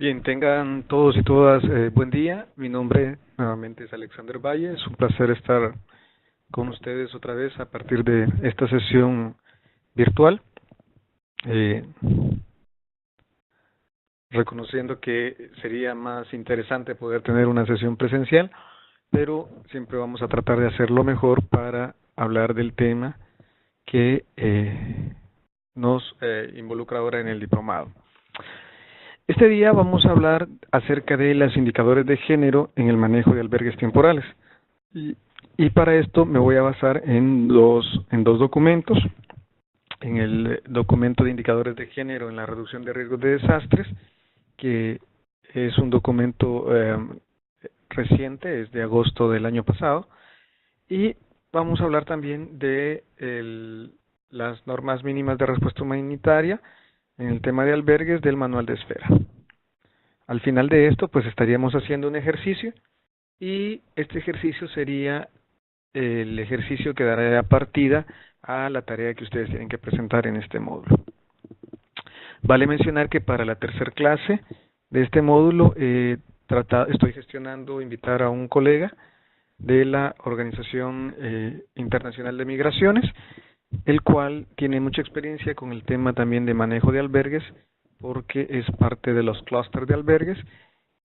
Bien, tengan todos y todas buen día. Mi nombre nuevamente es Alexander Valle. Es un placer estar con ustedes otra vez a partir de esta sesión virtual. Eh, Reconociendo que sería más interesante poder tener una sesión presencial, pero siempre vamos a tratar de hacerlo mejor para hablar del tema que nos involucra ahora en el diplomado. Este día vamos a hablar acerca de los indicadores de género en el manejo de albergues temporales. Y para esto me voy a basar en dos documentos. En el documento de indicadores de género en la reducción de riesgos de desastres, que es un documento reciente, es de agosto del año pasado. Y vamos a hablar también de las normas mínimas de respuesta humanitaria en el tema de albergues del manual de esfera. Al final de esto, pues estaríamos haciendo un ejercicio y este ejercicio sería el ejercicio que dará partida a la tarea que ustedes tienen que presentar en este módulo. Vale mencionar que para la tercera clase de este módulo estoy gestionando invitar a un colega de la Organización Internacional de Migraciones, el cual tiene mucha experiencia con el tema también de manejo de albergues, porque es parte de los clústeres de albergues,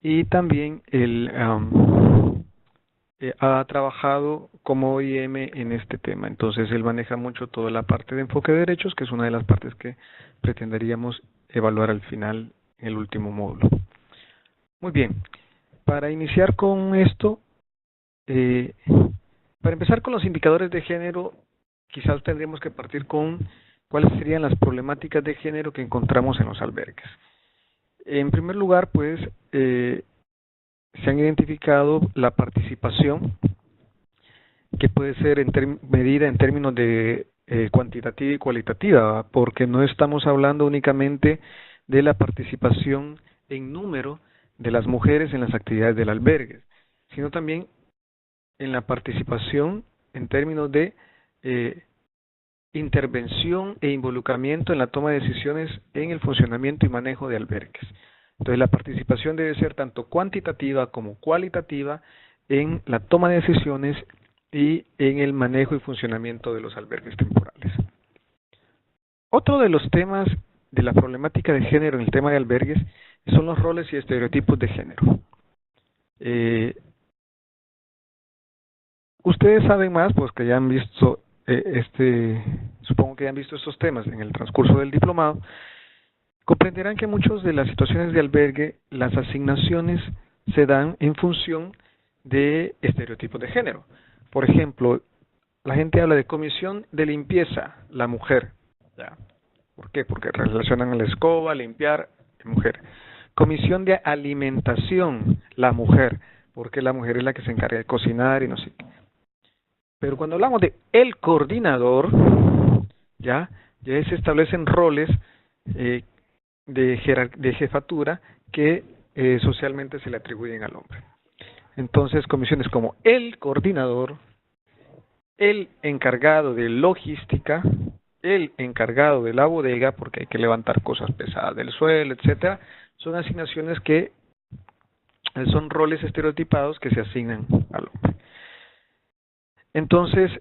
y también él ha trabajado como OIM en este tema. Entonces él maneja mucho toda la parte de enfoque de derechos, que es una de las partes que pretenderíamos evaluar al final en el último módulo. Muy bien, para iniciar con esto, para empezar con los indicadores de género, quizás tendríamos que partir con cuáles serían las problemáticas de género que encontramos en los albergues. En primer lugar, pues, se han identificado la participación, que puede ser medida en términos de cuantitativa y cualitativa, porque no estamos hablando únicamente de la participación en número de las mujeres en las actividades del albergue, sino también en la participación en términos de intervención e involucramiento en la toma de decisiones en el funcionamiento y manejo de albergues. Entonces la participación debe ser tanto cuantitativa como cualitativa en la toma de decisiones y en el manejo y funcionamiento de los albergues temporales. Otro de los temas de la problemática de género en el tema de albergues son los roles y estereotipos de género. Ustedes saben más, pues que ya han visto supongo que ya han visto estos temas en el transcurso del diplomado. Comprenderán que muchas de las situaciones de albergue, las asignaciones se dan en función de estereotipos de género. Por ejemplo, la gente habla de comisión de limpieza, la mujer. ¿Ya? ¿Por qué? Porque relacionan a la escoba, limpiar, mujer. Comisión de alimentación, la mujer, porque la mujer es la que se encarga de cocinar y no sé qué. Pero cuando hablamos de el coordinador, ya se establecen roles de jefatura que socialmente se le atribuyen al hombre. Entonces, comisiones como el coordinador, el encargado de logística, el encargado de la bodega, porque hay que levantar cosas pesadas del suelo, etcétera, son asignaciones que son roles estereotipados que se asignan al hombre. Entonces,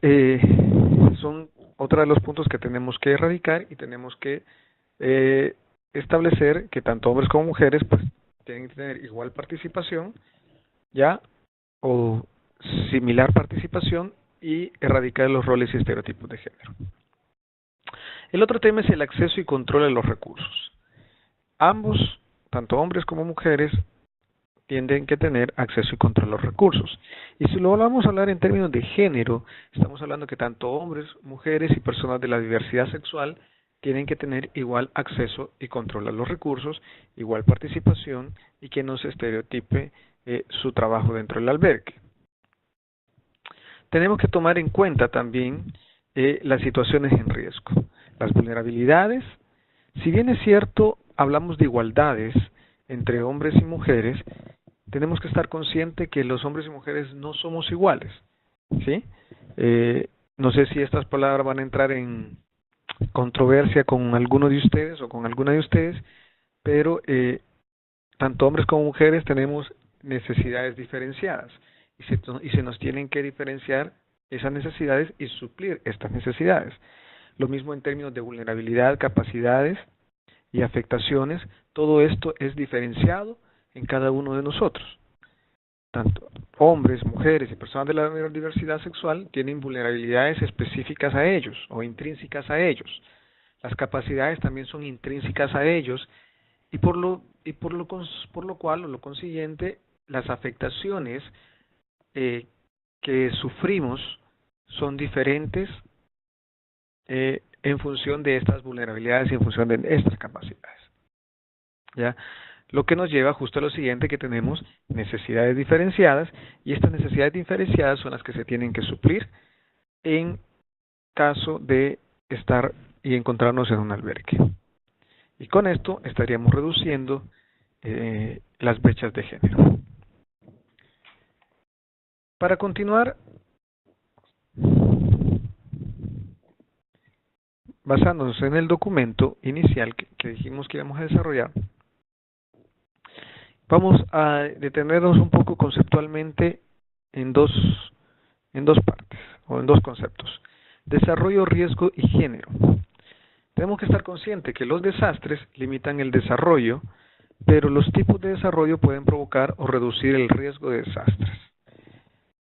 son otro de los puntos que tenemos que erradicar y tenemos que establecer que tanto hombres como mujeres pues tienen que tener igual participación, ya, o similar participación, y erradicar los roles y estereotipos de género. El otro tema es el acceso y control de los recursos. Ambos, tanto hombres como mujeres, tienen que tener acceso y control a los recursos. Y si lo vamos a hablar en términos de género, estamos hablando que tanto hombres, mujeres y personas de la diversidad sexual tienen que tener igual acceso y control a los recursos, igual participación, y que no se estereotipe su trabajo dentro del albergue. Tenemos que tomar en cuenta también las situaciones en riesgo, las vulnerabilidades. Si bien es cierto, hablamos de igualdades entre hombres y mujeres, tenemos que estar conscientes que los hombres y mujeres no somos iguales, ¿sí? No sé si estas palabras van a entrar en controversia con alguno de ustedes o con alguna de ustedes, pero tanto hombres como mujeres tenemos necesidades diferenciadas y se nos tienen que diferenciar esas necesidades y suplir estas necesidades. Lo mismo en términos de vulnerabilidad, capacidades y afectaciones, todo esto es diferenciado en cada uno de nosotros. Tanto hombres, mujeres y personas de la diversidad sexual tienen vulnerabilidades específicas a ellos o intrínsecas a ellos. Las capacidades también son intrínsecas a ellos y por lo cual o lo consiguiente las afectaciones que sufrimos son diferentes en función de estas vulnerabilidades y en función de estas capacidades. ¿Ya? Lo que nos lleva justo a lo siguiente, que tenemos necesidades diferenciadas y estas necesidades diferenciadas son las que se tienen que suplir en caso de estar y encontrarnos en un albergue. Y con esto estaríamos reduciendo las brechas de género. Para continuar, basándonos en el documento inicial que dijimos que íbamos a desarrollar, vamos a detenernos un poco conceptualmente en dos partes, o en dos conceptos: desarrollo, riesgo y género. Tenemos que estar conscientes que los desastres limitan el desarrollo, pero los tipos de desarrollo pueden provocar o reducir el riesgo de desastres.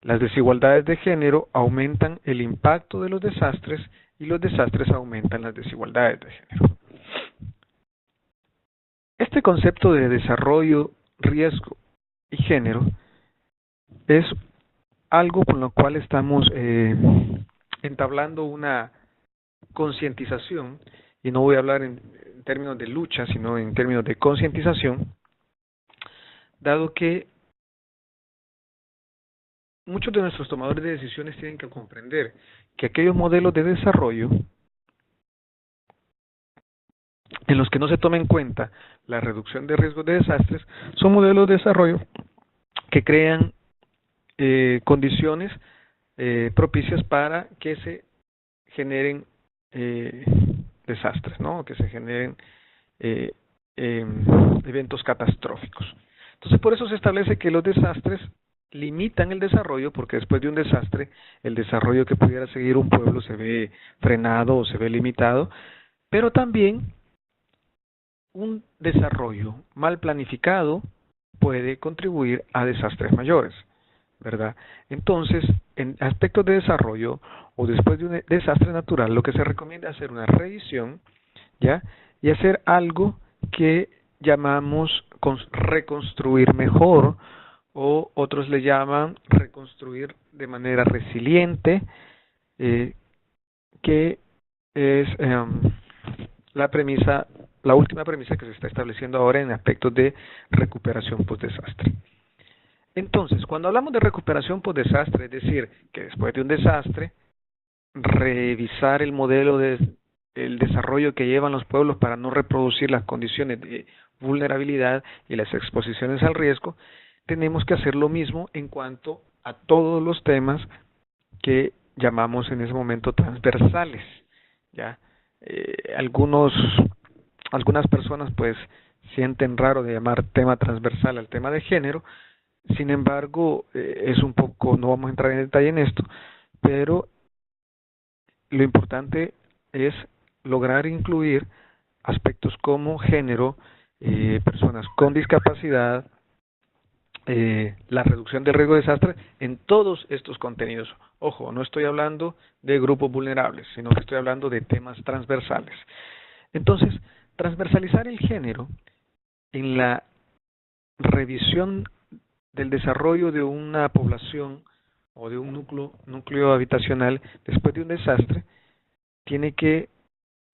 Las desigualdades de género aumentan el impacto de los desastres y los desastres aumentan las desigualdades de género. Este concepto de desarrollo, riesgo y género es algo con lo cual estamos entablando una concientización, y no voy a hablar en términos de lucha, sino en términos de concientización, dado que muchos de nuestros tomadores de decisiones tienen que comprender que aquellos modelos de desarrollo en los que no se toma en cuenta la reducción de riesgos de desastres son modelos de desarrollo que crean condiciones propicias para que se generen desastres, ¿no? Que se generen eventos catastróficos. Entonces, por eso se establece que los desastres limitan el desarrollo, porque después de un desastre, el desarrollo que pudiera seguir un pueblo se ve frenado o se ve limitado, pero también un desarrollo mal planificado puede contribuir a desastres mayores, ¿verdad? Entonces, en aspectos de desarrollo o después de un desastre natural, lo que se recomienda es hacer una revisión, ¿ya? Y hacer algo que llamamos reconstruir mejor, o otros le llaman reconstruir de manera resiliente, que es la última premisa que se está estableciendo ahora en aspectos de recuperación post-desastre. Entonces, cuando hablamos de recuperación post-desastre, es decir, que después de un desastre, revisar el modelo de el desarrollo que llevan los pueblos para no reproducir las condiciones de vulnerabilidad y las exposiciones al riesgo, tenemos que hacer lo mismo en cuanto a todos los temas que llamamos en ese momento transversales, ¿ya? Algunas personas pues sienten raro de llamar tema transversal al tema de género. Sin embargo, es un poco, no vamos a entrar en detalle en esto, pero lo importante es lograr incluir aspectos como género, personas con discapacidad, la reducción del riesgo de desastre en todos estos contenidos. Ojo, no estoy hablando de grupos vulnerables, sino que estoy hablando de temas transversales. Entonces, transversalizar el género en la revisión del desarrollo de una población o de un núcleo habitacional después de un desastre tiene que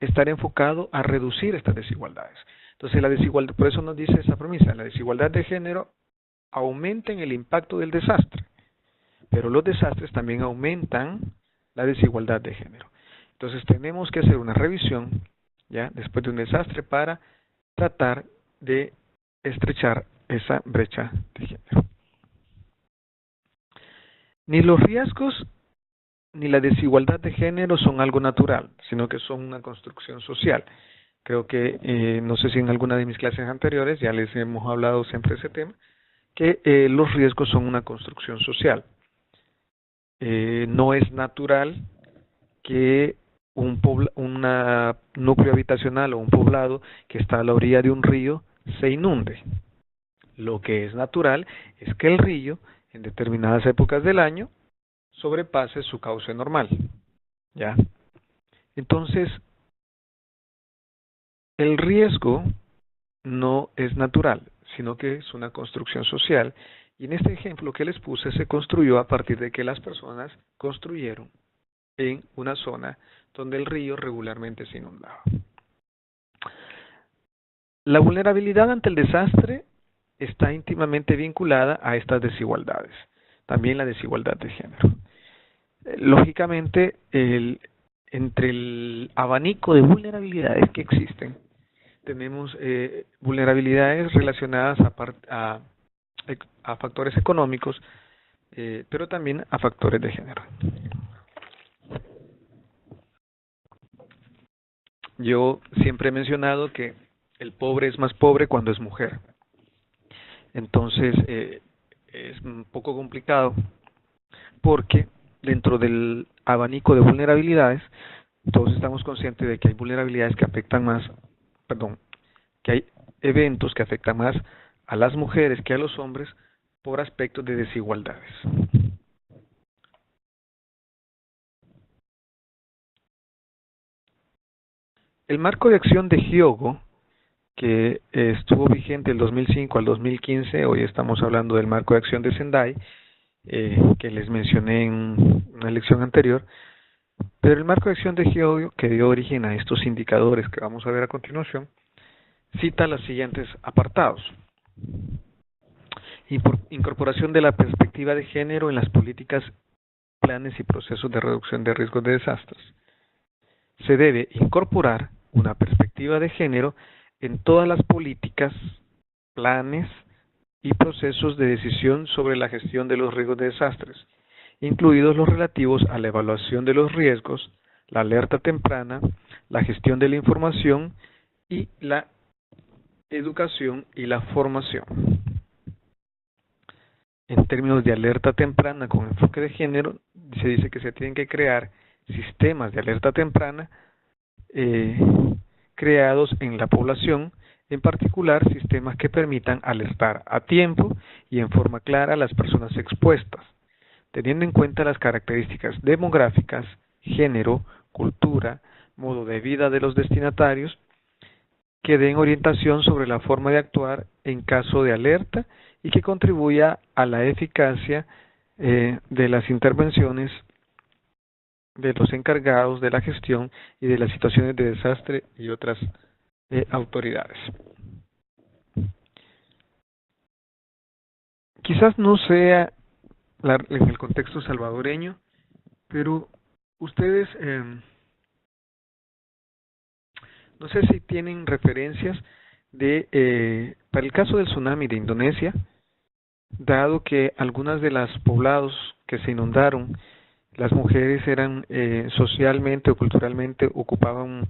estar enfocado a reducir estas desigualdades. Entonces, la desigualdad, por eso nos dice esa premisa, la desigualdad de género aumenta en el impacto del desastre, pero los desastres también aumentan la desigualdad de género. Entonces, tenemos que hacer una revisión ya después de un desastre para tratar de estrechar esa brecha de género. Ni los riesgos ni la desigualdad de género son algo natural, sino que son una construcción social. Creo que, no sé si en alguna de mis clases anteriores ya les hemos hablado siempre de ese tema, que los riesgos son una construcción social. No es natural que un núcleo habitacional o un poblado que está a la orilla de un río se inunde. Lo que es natural es que el río, en determinadas épocas del año, sobrepase su cauce normal. ¿Ya? Entonces, el riesgo no es natural, sino que es una construcción social. Y en este ejemplo que les puse se construyó a partir de que las personas construyeron en una zona donde el río regularmente se inundaba. La vulnerabilidad ante el desastre está íntimamente vinculada a estas desigualdades, también la desigualdad de género. Lógicamente, entre el abanico de vulnerabilidades que existen, tenemos vulnerabilidades relacionadas a factores económicos, pero también a factores de género. Yo siempre he mencionado que el pobre es más pobre cuando es mujer. Entonces, es un poco complicado porque dentro del abanico de vulnerabilidades, todos estamos conscientes de que hay vulnerabilidades que afectan más, que hay eventos que afectan más a las mujeres que a los hombres por aspectos de desigualdades. El marco de acción de Hyogo, que estuvo vigente del 2005 al 2015, hoy estamos hablando del marco de acción de Sendai, que les mencioné en una lección anterior, pero el marco de acción de Hyogo, que dio origen a estos indicadores que vamos a ver a continuación, cita los siguientes apartados. Incorporación de la perspectiva de género en las políticas, planes y procesos de reducción de riesgos de desastres. Se debe incorporar una perspectiva de género en todas las políticas, planes y procesos de decisión sobre la gestión de los riesgos de desastres, incluidos los relativos a la evaluación de los riesgos, la alerta temprana, la gestión de la información y la educación y la formación. En términos de alerta temprana con enfoque de género, se dice que se tienen que crear sistemas de alerta temprana creados en la población, en particular sistemas que permitan alertar a tiempo y en forma clara a las personas expuestas, teniendo en cuenta las características demográficas, género, cultura, modo de vida de los destinatarios, que den orientación sobre la forma de actuar en caso de alerta y que contribuya a la eficacia de las intervenciones de los encargados de la gestión y de las situaciones de desastre y otras autoridades. Quizás no sea en el contexto salvadoreño, pero ustedes no sé si tienen referencias de para el caso del tsunami de Indonesia, dado que algunas de los poblados que se inundaron, las mujeres eran socialmente o culturalmente ocupaban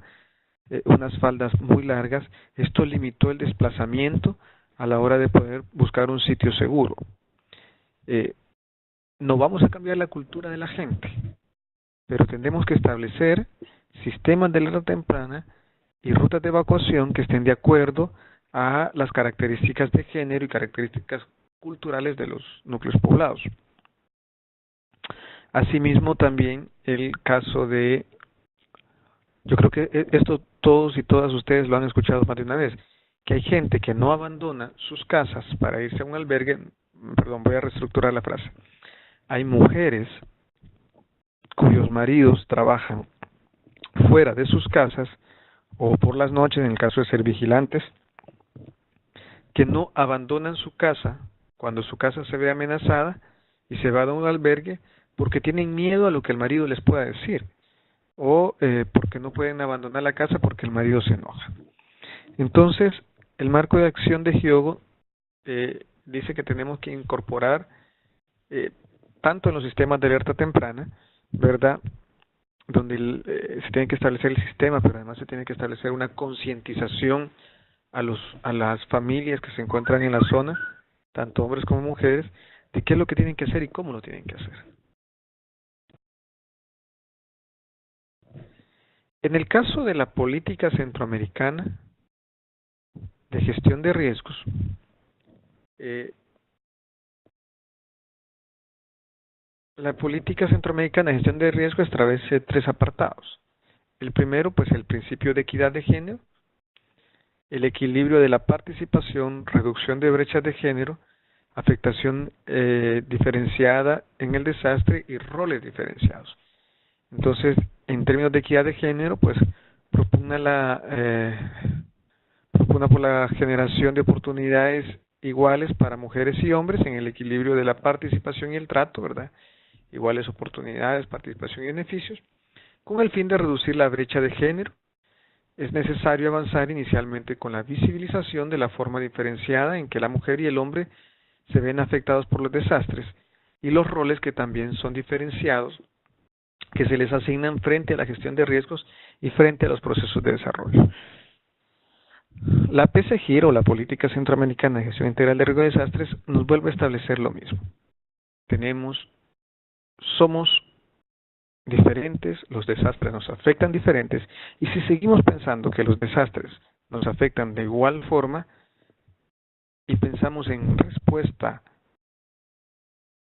unas faldas muy largas, esto limitó el desplazamiento a la hora de poder buscar un sitio seguro. No vamos a cambiar la cultura de la gente, pero tendremos que establecer sistemas de alerta temprana y rutas de evacuación que estén de acuerdo a las características de género y características culturales de los núcleos poblados. Asimismo, también el caso de, yo creo que esto todos y todas ustedes lo han escuchado más de una vez, que hay gente que no abandona sus casas para irse a un albergue, voy a reestructurar la frase. Hay mujeres cuyos maridos trabajan fuera de sus casas o por las noches, en el caso de ser vigilantes, que no abandonan su casa cuando su casa se ve amenazada y se va a un albergue porque tienen miedo a lo que el marido les pueda decir o porque no pueden abandonar la casa porque el marido se enoja. Entonces, el marco de acción de Hyogo dice que tenemos que incorporar tanto en los sistemas de alerta temprana, ¿verdad?, se tiene que establecer el sistema, pero además se tiene que establecer una concientización a las familias que se encuentran en la zona, tanto hombres como mujeres, de qué es lo que tienen que hacer y cómo lo tienen que hacer. En el caso de la política centroamericana de gestión de riesgos, la política centroamericana de gestión de riesgos establece tres apartados. El primero, pues el principio de equidad de género, el equilibrio de la participación, reducción de brechas de género, afectación diferenciada en el desastre y roles diferenciados. Entonces, en términos de equidad de género, pues propugna por la generación de oportunidades iguales para mujeres y hombres en el equilibrio de la participación y el trato, ¿verdad? Iguales oportunidades, participación y beneficios, con el fin de reducir la brecha de género. Es necesario avanzar inicialmente con la visibilización de la forma diferenciada en que la mujer y el hombre se ven afectados por los desastres y los roles que también son diferenciados que se les asignan frente a la gestión de riesgos y frente a los procesos de desarrollo. La PCGIR o la Política Centroamericana de Gestión Integral de Riesgo de Desastres nos vuelve a establecer lo mismo. Somos diferentes, los desastres nos afectan diferentes, y si seguimos pensando que los desastres nos afectan de igual forma y pensamos en respuesta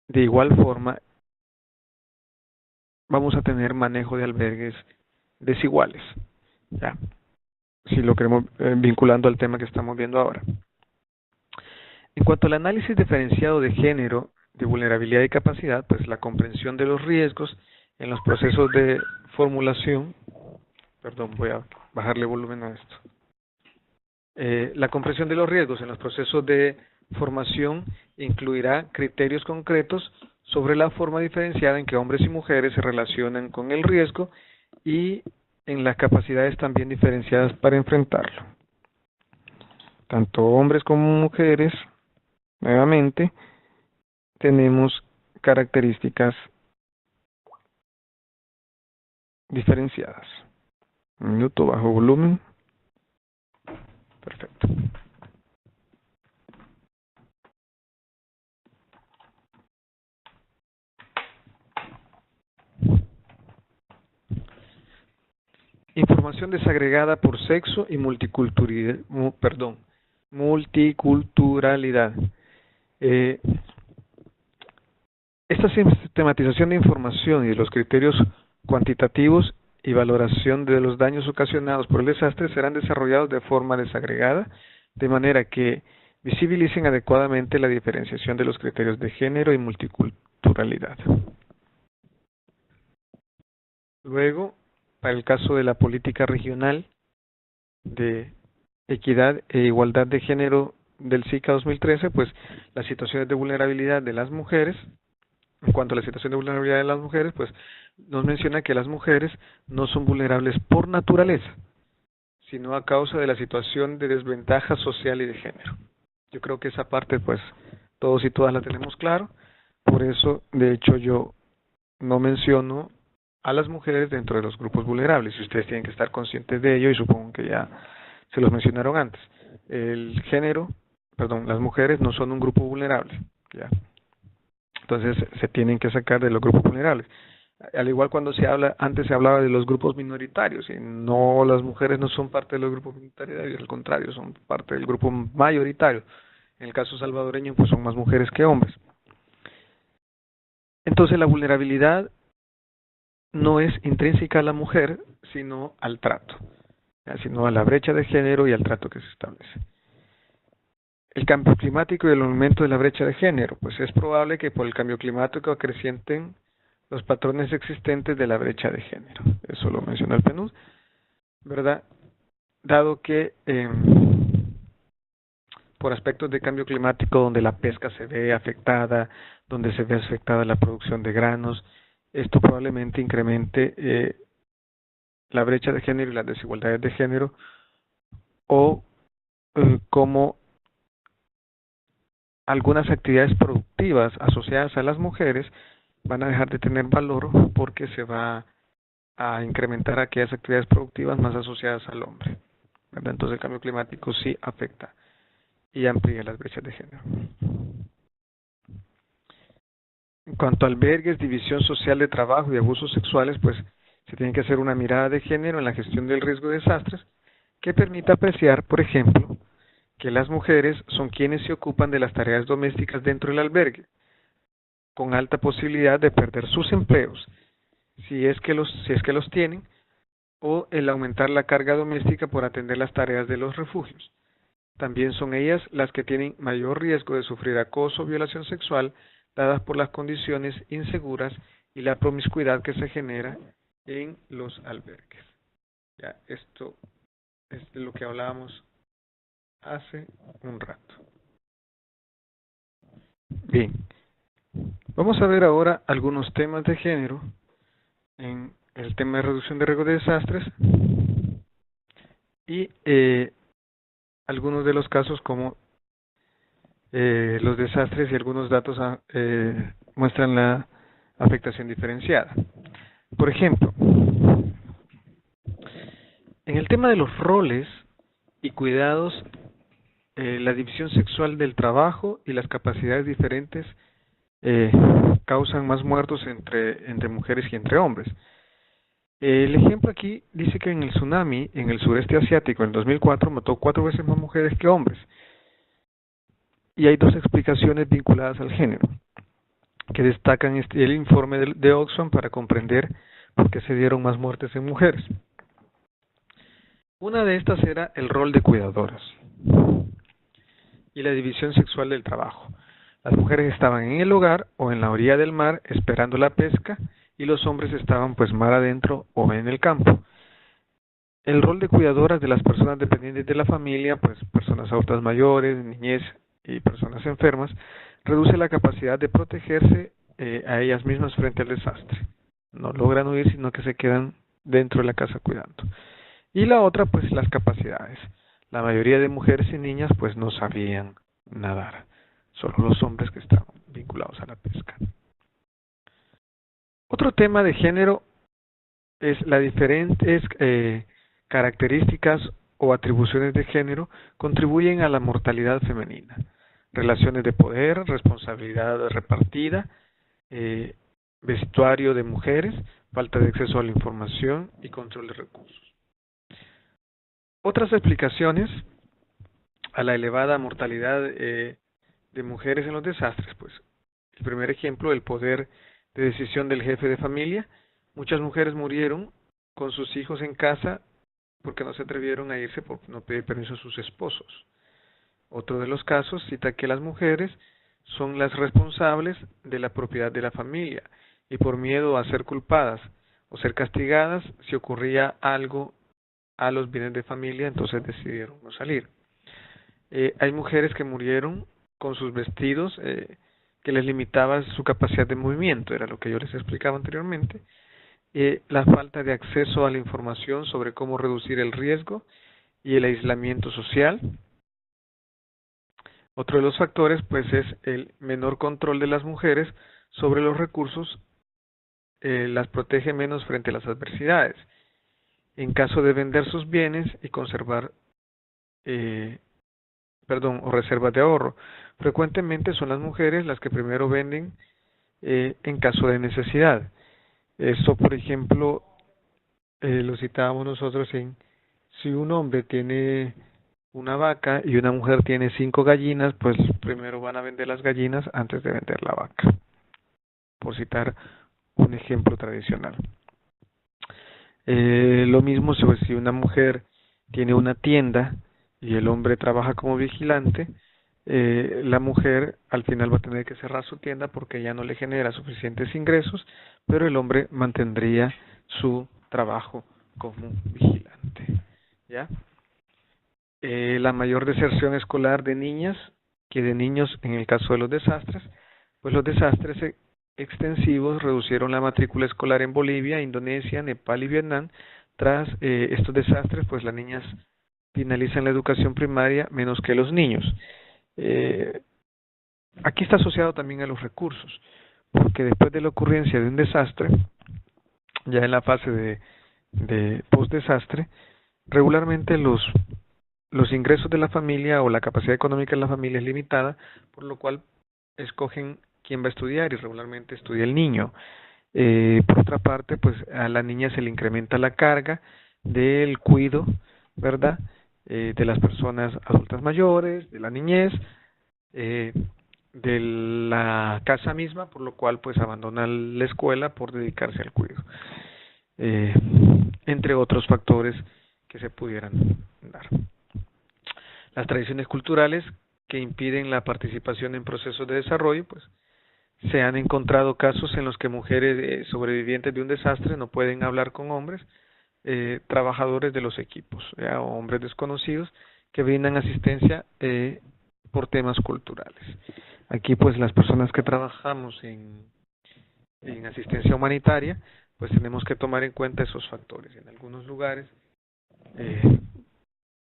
de igual forma, vamos a tener manejo de albergues desiguales, ¿ya? Si lo queremos vinculando al tema que estamos viendo ahora. En cuanto al análisis diferenciado de género, de vulnerabilidad y capacidad, pues la comprensión de los riesgos en los procesos de formulación, voy a bajarle volumen a esto. La comprensión de los riesgos en los procesos de formación incluirá criterios concretos sobre la forma diferenciada en que hombres y mujeres se relacionan con el riesgo y en las capacidades también diferenciadas para enfrentarlo. Tanto hombres como mujeres, nuevamente, tenemos características diferenciadas. Un minuto, bajo volumen. Perfecto. Información desagregada por sexo y multiculturalidad. Esta sistematización de información y de los criterios cuantitativos y valoración de los daños ocasionados por el desastre serán desarrollados de forma desagregada, de manera que visibilicen adecuadamente la diferenciación de los criterios de género y multiculturalidad. Luego, para el caso de la política regional de equidad e igualdad de género del SICA 2013, pues las situaciones de vulnerabilidad de las mujeres, en cuanto a la situación de vulnerabilidad de las mujeres, pues nos menciona que las mujeres no son vulnerables por naturaleza, sino a causa de la situación de desventaja social y de género. Yo creo que esa parte, pues, todos y todas la tenemos claro, por eso, de hecho, yo no menciono a las mujeres dentro de los grupos vulnerables, y ustedes tienen que estar conscientes de ello, y supongo que ya se los mencionaron antes. Las mujeres no son un grupo vulnerable, ¿ya? Entonces se tienen que sacar de los grupos vulnerables. Al igual cuando antes se hablaba de los grupos minoritarios, y no, las mujeres no son parte de los grupos minoritarios, al contrario, son parte del grupo mayoritario. En el caso salvadoreño, pues son más mujeres que hombres. Entonces la vulnerabilidad no es intrínseca a la mujer, sino al trato, sino a la brecha de género y al trato que se establece. El cambio climático y el aumento de la brecha de género, pues es probable que por el cambio climático acrecienten los patrones existentes de la brecha de género. Eso lo mencionó el PNUD, ¿verdad? Dado que por aspectos de cambio climático donde la pesca se ve afectada, donde se ve afectada la producción de granos, esto probablemente incremente la brecha de género y las desigualdades de género, o como algunas actividades productivas asociadas a las mujeres van a dejar de tener valor porque se va a incrementar aquellas actividades productivas más asociadas al hombre, ¿verdad? Entonces el cambio climático sí afecta y amplía las brechas de género. En cuanto a albergues, división social de trabajo y abusos sexuales, pues se tiene que hacer una mirada de género en la gestión del riesgo de desastres que permita apreciar, por ejemplo, que las mujeres son quienes se ocupan de las tareas domésticas dentro del albergue, con alta posibilidad de perder sus empleos, si es que los tienen, o el aumentar la carga doméstica por atender las tareas de los refugios. También son ellas las que tienen mayor riesgo de sufrir acoso o violación sexual, dadas por las condiciones inseguras y la promiscuidad que se genera en los albergues. Ya, esto es de lo que hablábamos hace un rato. Bien, vamos a ver ahora algunos temas de género en el tema de reducción de riesgo de desastres y algunos de los casos como los desastres y algunos datos muestran la afectación diferenciada. Por ejemplo, en el tema de los roles y cuidados, la división sexual del trabajo y las capacidades diferentes causan más muertos entre mujeres y entre hombres. El ejemplo aquí dice que en el tsunami en el sureste asiático en 2004 mató 4 veces más mujeres que hombres. Y hay dos explicaciones vinculadas al género que destacan el informe de Oxfam para comprender por qué se dieron más muertes en mujeres. Una de estas era el rol de cuidadoras y la división sexual del trabajo. Las mujeres estaban en el hogar o en la orilla del mar esperando la pesca y los hombres estaban pues mar adentro o en el campo. El rol de cuidadoras de las personas dependientes de la familia, pues personas adultas mayores, niñez y personas enfermas, reduce la capacidad de protegerse a ellas mismas frente al desastre. No logran huir, sino que se quedan dentro de la casa cuidando. Y la otra, pues las capacidades. La mayoría de mujeres y niñas pues no sabían nadar, solo los hombres que estaban vinculados a la pesca. Otro tema de género es las diferentes características o atribuciones de género contribuyen a la mortalidad femenina. Relaciones de poder, responsabilidad repartida, vestuario de mujeres, falta de acceso a la información y control de recursos. Otras explicaciones a la elevada mortalidad de mujeres en los desastres, pues el primer ejemplo, el poder de decisión del jefe de familia. Muchas mujeres murieron con sus hijos en casa porque no se atrevieron a irse por no pedir permiso a sus esposos. Otro de los casos cita que las mujeres son las responsables de la propiedad de la familia y por miedo a ser culpadas o ser castigadas si ocurría algo a los bienes de familia, entonces decidieron no salir. Hay mujeres que murieron con sus vestidos que les limitaba su capacidad de movimiento, era lo que yo les explicaba anteriormente. La falta de acceso a la información sobre cómo reducir el riesgo y el aislamiento social. Otro de los factores pues es el menor control de las mujeres sobre los recursos, las protege menos frente a las adversidades. En caso de vender sus bienes y conservar o reservas de ahorro, frecuentemente son las mujeres las que primero venden en caso de necesidad. Esto, por ejemplo, lo citábamos nosotros en si un hombre tiene una vaca y una mujer tiene 5 gallinas, pues primero van a vender las gallinas antes de vender la vaca, por citar un ejemplo tradicional. Lo mismo si una mujer tiene una tienda y el hombre trabaja como vigilante, la mujer al final va a tener que cerrar su tienda porque ya no le genera suficientes ingresos, pero el hombre mantendría su trabajo como vigilante. ¿Ya? La mayor deserción escolar de niñas que de niños en el caso de los desastres, pues los desastres extensivos reducieron la matrícula escolar en Bolivia, Indonesia, Nepal y Vietnam. Tras estos desastres, pues las niñas finalizan la educación primaria menos que los niños. Aquí está asociado también a los recursos, porque después de la ocurrencia de un desastre, ya en la fase de post-desastre, regularmente los ingresos de la familia o la capacidad económica de la familia es limitada, por lo cual escogen quién va a estudiar y regularmente estudia el niño. Por otra parte, pues a la niña se le incrementa la carga del cuidado, ¿verdad? De las personas adultas mayores, de la niñez, eh, de la casa misma, por lo cual pues abandona la escuela por dedicarse al cuidado, eh, entre otros factores que se pudieran dar. Las tradiciones culturales que impiden la participación en procesos de desarrollo, pues se han encontrado casos en los que mujeres sobrevivientes de un desastre no pueden hablar con hombres, trabajadores de los equipos, o hombres desconocidos que brindan asistencia por temas culturales. Aquí pues las personas que trabajamos en asistencia humanitaria, pues tenemos que tomar en cuenta esos factores. En algunos lugares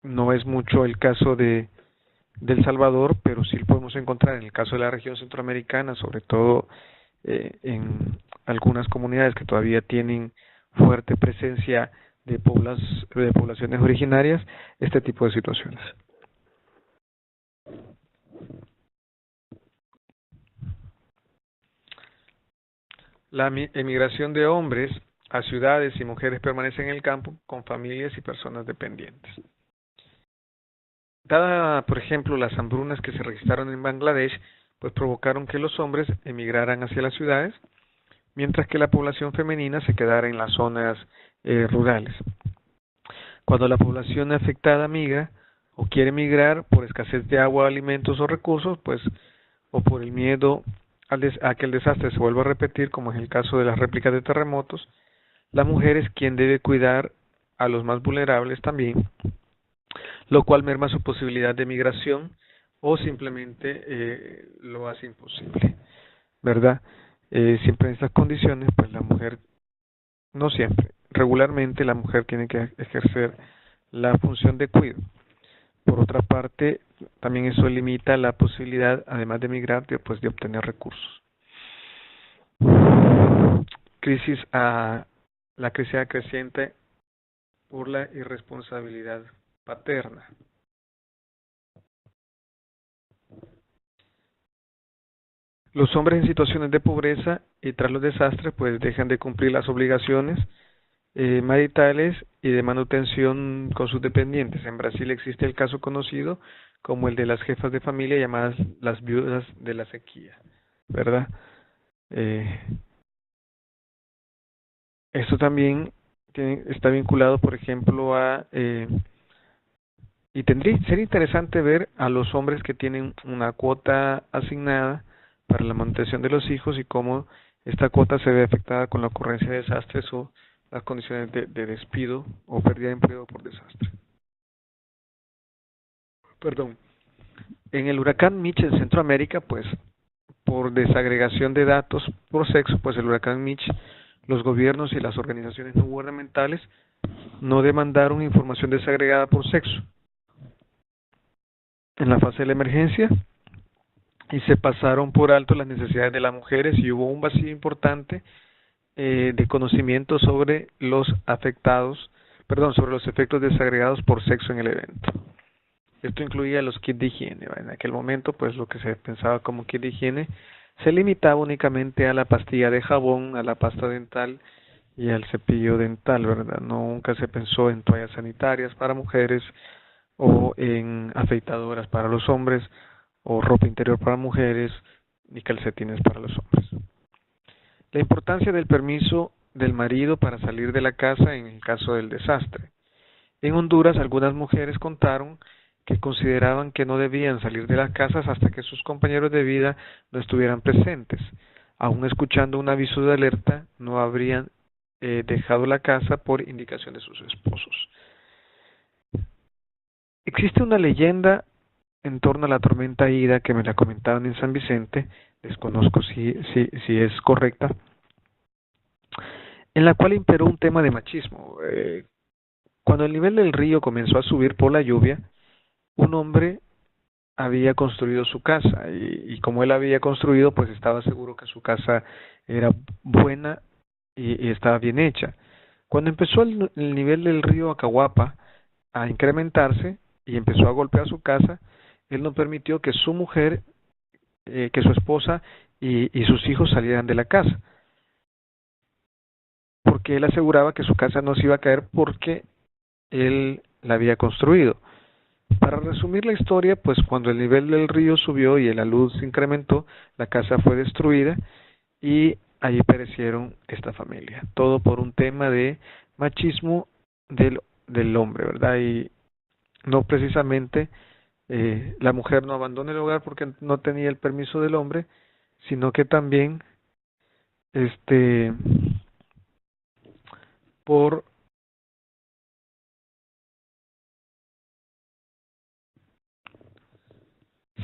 no es mucho el caso de El Salvador, pero sí lo podemos encontrar en el caso de la región centroamericana, sobre todo en algunas comunidades que todavía tienen fuerte presencia de poblaciones originarias, este tipo de situaciones. La emigración de hombres a ciudades y mujeres permanece en el campo con familias y personas dependientes. Dada, por ejemplo, las hambrunas que se registraron en Bangladesh, pues provocaron que los hombres emigraran hacia las ciudades, mientras que la población femenina se quedara en las zonas rurales. Cuando la población afectada migra o quiere migrar por escasez de agua, alimentos o recursos, pues o por el miedo a que el desastre se vuelva a repetir, como es el caso de las réplicas de terremotos, la mujer es quien debe cuidar a los más vulnerables también, lo cual merma su posibilidad de migración o simplemente lo hace imposible, ¿verdad? Siempre en estas condiciones, pues la mujer, no siempre, regularmente la mujer tiene que ejercer la función de cuidado. Por otra parte, también eso limita la posibilidad, además de migrar, de obtener recursos. La crisis creciente por la irresponsabilidad paterna. Los hombres en situaciones de pobreza y tras los desastres pues dejan de cumplir las obligaciones maritales y de manutención con sus dependientes. En Brasil existe el caso conocido como el de las jefas de familia llamadas las viudas de la sequía, ¿verdad? Esto también está vinculado, por ejemplo, y sería interesante ver a los hombres que tienen una cuota asignada para la manutención de los hijos y cómo esta cuota se ve afectada con la ocurrencia de desastres o las condiciones de despido o pérdida de empleo por desastre. Perdón. En el huracán Mitch en Centroamérica, pues, por desagregación de datos por sexo, pues el huracán Mitch, los gobiernos y las organizaciones no gubernamentales no demandaron información desagregada por sexo en la fase de la emergencia y se pasaron por alto las necesidades de las mujeres y hubo un vacío importante de conocimiento sobre los sobre los efectos desagregados por sexo en el evento. Esto incluía los kits de higiene. En aquel momento, pues lo que se pensaba como kit de higiene se limitaba únicamente a la pastilla de jabón, a la pasta dental y al cepillo dental, ¿verdad? Nunca se pensó en toallas sanitarias para mujeres o en afeitadoras para los hombres o ropa interior para mujeres ni calcetines para los hombres. La importancia del permiso del marido para salir de la casa en el caso del desastre. En Honduras, algunas mujeres contaron que consideraban que no debían salir de las casas hasta que sus compañeros de vida no estuvieran presentes. Aún escuchando un aviso de alerta, no habrían dejado la casa por indicación de sus esposos. Existe una leyenda en torno a la tormenta Ida que me la comentaban en San Vicente, desconozco si es correcta, en la cual imperó un tema de machismo. Cuando el nivel del río comenzó a subir por la lluvia, un hombre había construido su casa y como él había construido, pues estaba seguro que su casa era buena y estaba bien hecha. Cuando empezó el nivel del río Acahuapa a incrementarse y empezó a golpear su casa, él no permitió que su mujer, que su esposa y sus hijos salieran de la casa, porque él aseguraba que su casa no se iba a caer porque él la había construido. Para resumir la historia, pues cuando el nivel del río subió y la luz se incrementó, la casa fue destruida y allí perecieron esta familia. Todo por un tema de machismo del hombre, ¿verdad? Y no precisamente la mujer no abandona el hogar porque no tenía el permiso del hombre, sino que también este por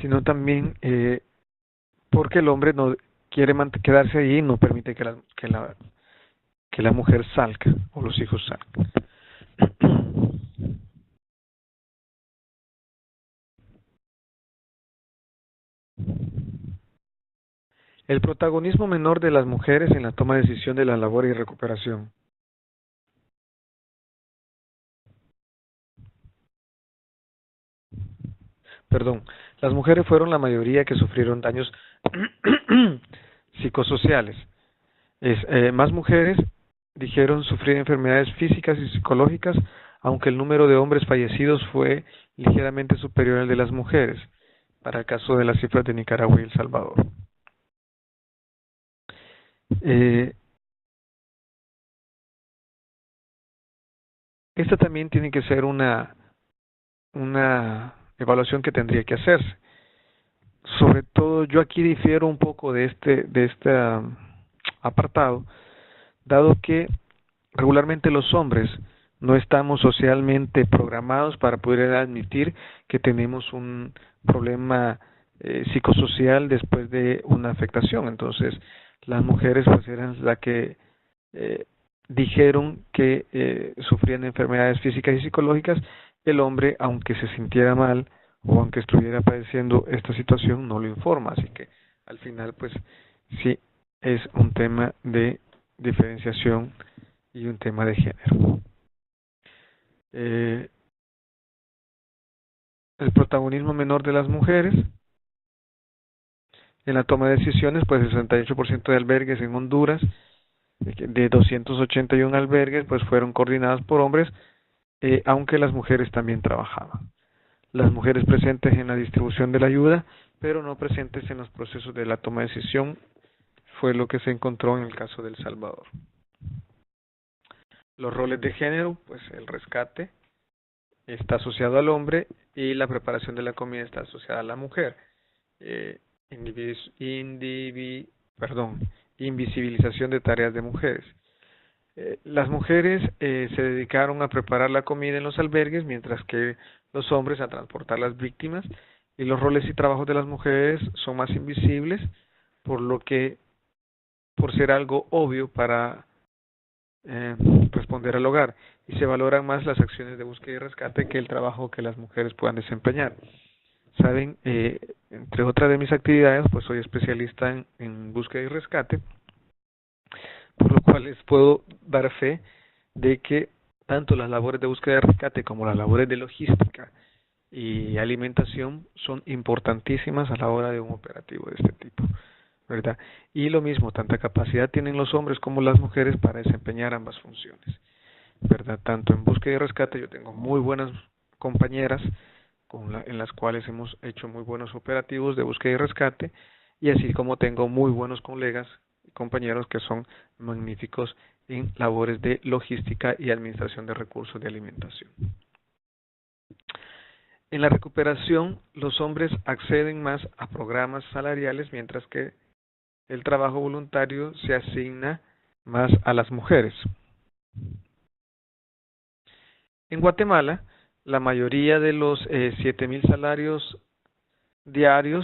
sino también porque el hombre no quiere quedarse ahí y no permite que la mujer salga o los hijos salgan. El protagonismo menor de las mujeres en la toma de decisión de la labor y recuperación. Perdón, las mujeres fueron la mayoría que sufrieron daños psicosociales. Más mujeres dijeron sufrir enfermedades físicas y psicológicas, aunque el número de hombres fallecidos fue ligeramente superior al de las mujeres, para el caso de las cifras de Nicaragua y El Salvador. Esta también tiene que ser una evaluación que tendría que hacerse. Sobre todo, yo aquí difiero un poco de este apartado, dado que regularmente los hombres no estamos socialmente programados para poder admitir que tenemos un problema psicosocial después de una afectación. Entonces, las mujeres pues eran las que dijeron que sufrían enfermedades físicas y psicológicas. El hombre, aunque se sintiera mal o aunque estuviera padeciendo esta situación, no lo informa. Así que al final pues sí es un tema de diferenciación y un tema de género. El protagonismo menor de las mujeres en la toma de decisiones, pues el 68% de albergues en Honduras, de 281 albergues, pues fueron coordinados por hombres, aunque las mujeres también trabajaban. Las mujeres presentes en la distribución de la ayuda, pero no presentes en los procesos de la toma de decisión, fue lo que se encontró en el caso de El Salvador. Los roles de género, pues el rescate está asociado al hombre y la preparación de la comida está asociada a la mujer. Invisibilización de tareas de mujeres. Las mujeres se dedicaron a preparar la comida en los albergues, mientras que los hombres a transportar las víctimas, y los roles y trabajos de las mujeres son más invisibles, por ser algo obvio para responder al hogar, y se valoran más las acciones de búsqueda y rescate que el trabajo que las mujeres puedan desempeñar. Saben, entre otras de mis actividades, pues soy especialista en búsqueda y rescate, por lo cual les puedo dar fe de que tanto las labores de búsqueda y rescate como las labores de logística y alimentación son importantísimas a la hora de un operativo de este tipo, ¿verdad? Y lo mismo, tanta capacidad tienen los hombres como las mujeres para desempeñar ambas funciones, ¿verdad? Tanto en búsqueda y rescate yo tengo muy buenas compañeras en las cuales hemos hecho muy buenos operativos de búsqueda y rescate, y así como tengo muy buenos colegas y compañeros que son magníficos en labores de logística y administración de recursos de alimentación. En la recuperación, los hombres acceden más a programas salariales, mientras que el trabajo voluntario se asigna más a las mujeres. En Guatemala, la mayoría de los 7,000 salarios diarios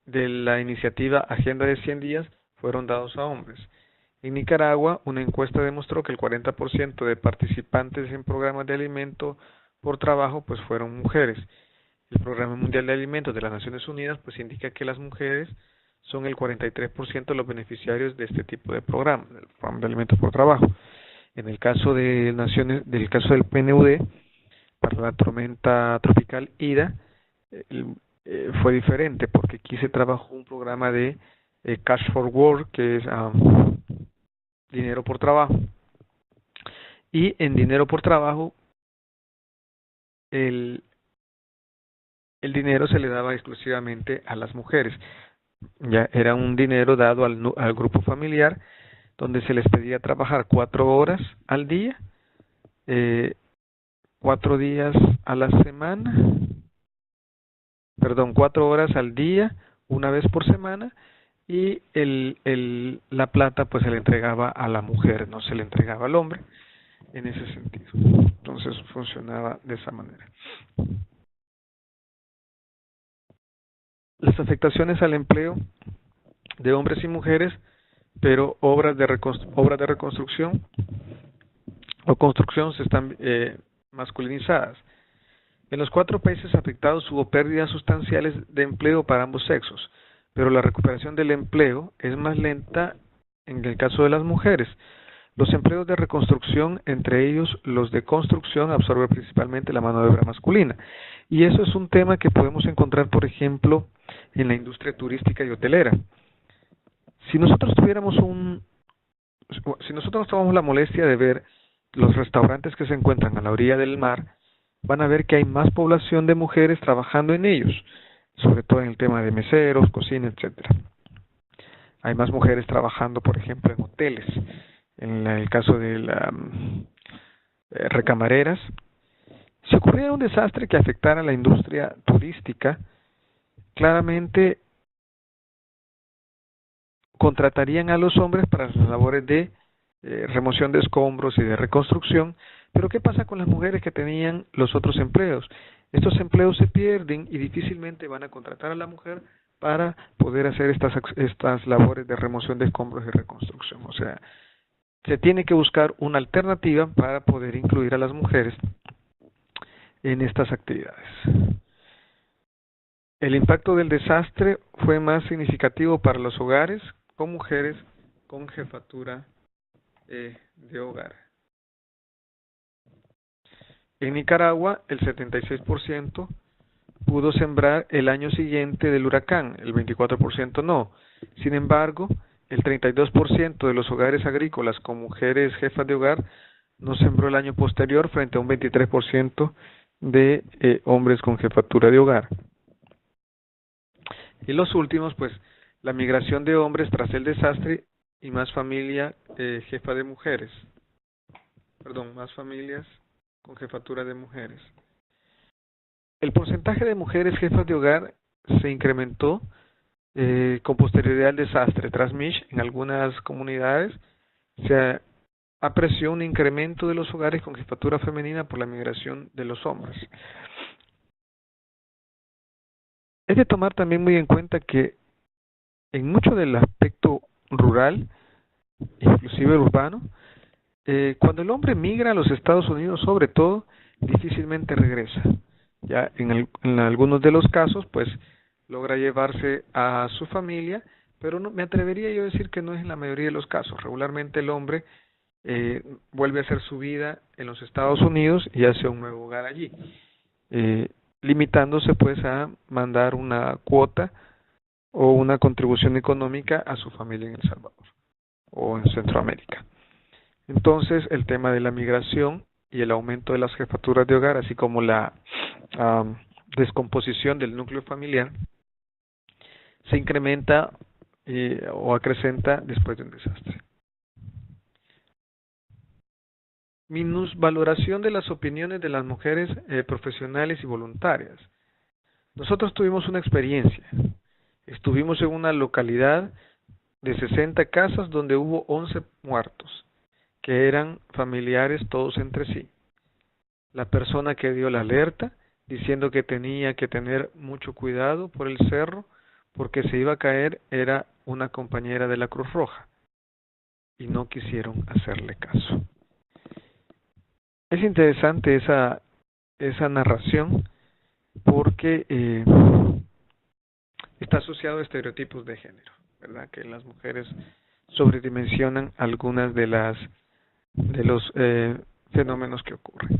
de la iniciativa Agenda de 100 días fueron dados a hombres. En Nicaragua, una encuesta demostró que el 40% de participantes en programas de alimento por trabajo pues fueron mujeres. El Programa Mundial de Alimentos de las Naciones Unidas pues indica que las mujeres son el 43% de los beneficiarios de este tipo de programa, del programa de alimentos por trabajo. En el caso de del caso del PNUD, para la tormenta tropical Ida, fue diferente, porque aquí se trabajó un programa de Cash for Work, que es dinero por trabajo, y en dinero por trabajo el dinero se le daba exclusivamente a las mujeres. Ya era un dinero dado al grupo familiar, donde se les pedía trabajar 4 horas al día, 4 días a la semana, 4 horas al día, una vez por semana, y la plata pues se le entregaba a la mujer, no se le entregaba al hombre, en ese sentido. Entonces funcionaba de esa manera. Las afectaciones al empleo de hombres y mujeres, pero obras de reconstrucción o construcción se están masculinizadas. En los 4 países afectados hubo pérdidas sustanciales de empleo para ambos sexos, pero la recuperación del empleo es más lenta en el caso de las mujeres. Los empleos de reconstrucción, entre ellos los de construcción, absorben principalmente la mano de obra masculina. Y eso es un tema que podemos encontrar, por ejemplo, en la industria turística y hotelera. Si nosotros nos tomamos la molestia de ver los restaurantes que se encuentran a la orilla del mar, van a ver que hay más población de mujeres trabajando en ellos, sobre todo en el tema de meseros, cocina, etcétera. Hay más mujeres trabajando, por ejemplo, en hoteles. En el caso de las recamareras, si ocurriera un desastre que afectara a la industria turística, claramente contratarían a los hombres para las labores de remoción de escombros y de reconstrucción. Pero ¿qué pasa con las mujeres que tenían los otros empleos? Estos empleos se pierden y difícilmente van a contratar a la mujer para poder hacer estas labores de remoción de escombros y reconstrucción. O sea, se tiene que buscar una alternativa para poder incluir a las mujeres en estas actividades. El impacto del desastre fue más significativo para los hogares con mujeres con jefatura de hogar. En Nicaragua, el 76% pudo sembrar el año siguiente del huracán, el 24% no. Sin embargo, el 32% de los hogares agrícolas con mujeres jefas de hogar no sembró el año posterior, frente a un 23% de hombres con jefatura de hogar. Y los últimos, pues, la migración de hombres tras el desastre y más familia jefa de mujeres. Más familias con jefatura de mujeres. El porcentaje de mujeres jefas de hogar se incrementó con posterioridad al desastre. Tras Mitch, en algunas comunidades se apreció un incremento de los hogares con jefatura femenina por la migración de los hombres. Es de tomar también muy en cuenta que en mucho del aspecto rural, inclusive urbano, cuando el hombre migra a los Estados Unidos, sobre todo, difícilmente regresa. Ya en algunos de los casos, pues, logra llevarse a su familia, pero no, me atrevería yo a decir que no es en la mayoría de los casos. Regularmente el hombre vuelve a hacer su vida en los Estados Unidos y hace un nuevo hogar allí, limitándose pues a mandar una cuota o una contribución económica a su familia en El Salvador o en Centroamérica. Entonces, el tema de la migración y el aumento de las jefaturas de hogar, así como la descomposición del núcleo familiar, se incrementa o acrecenta después de un desastre. Minusvaloración de las opiniones de las mujeres profesionales y voluntarias. Nosotros tuvimos una experiencia. Estuvimos en una localidad de 60 casas donde hubo 11 muertos, que eran familiares todos entre sí. La persona que dio la alerta, diciendo que tenía que tener mucho cuidado por el cerro, porque se iba a caer, era una compañera de la Cruz Roja, y no quisieron hacerle caso. Es interesante esa narración, porque está asociado a estereotipos de género, ¿verdad? Que las mujeres sobredimensionan algunas de los fenómenos que ocurren.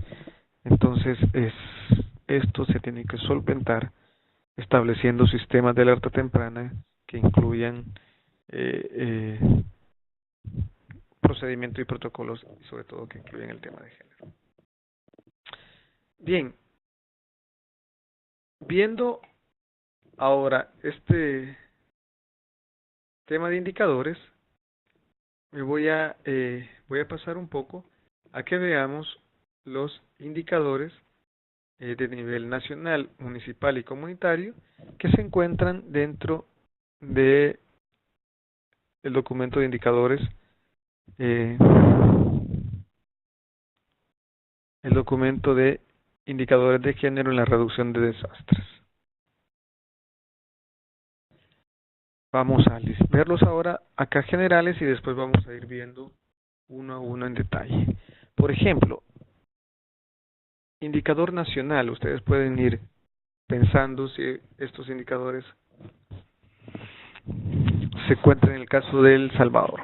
Entonces, esto se tiene que solventar estableciendo sistemas de alerta temprana que incluyan procedimientos y protocolos, y sobre todo que incluyan el tema de género. Bien, viendo ahora este tema de indicadores, me voy a pasar un poco a que veamos los indicadores de nivel nacional, municipal y comunitario que se encuentran dentro de el documento de indicadores, el documento de indicadores de género en la reducción de desastres. Vamos a verlos ahora acá generales y después vamos a ir viendo uno a uno en detalle. Por ejemplo, indicador nacional, ustedes pueden ir pensando si estos indicadores se encuentran en el caso de El Salvador.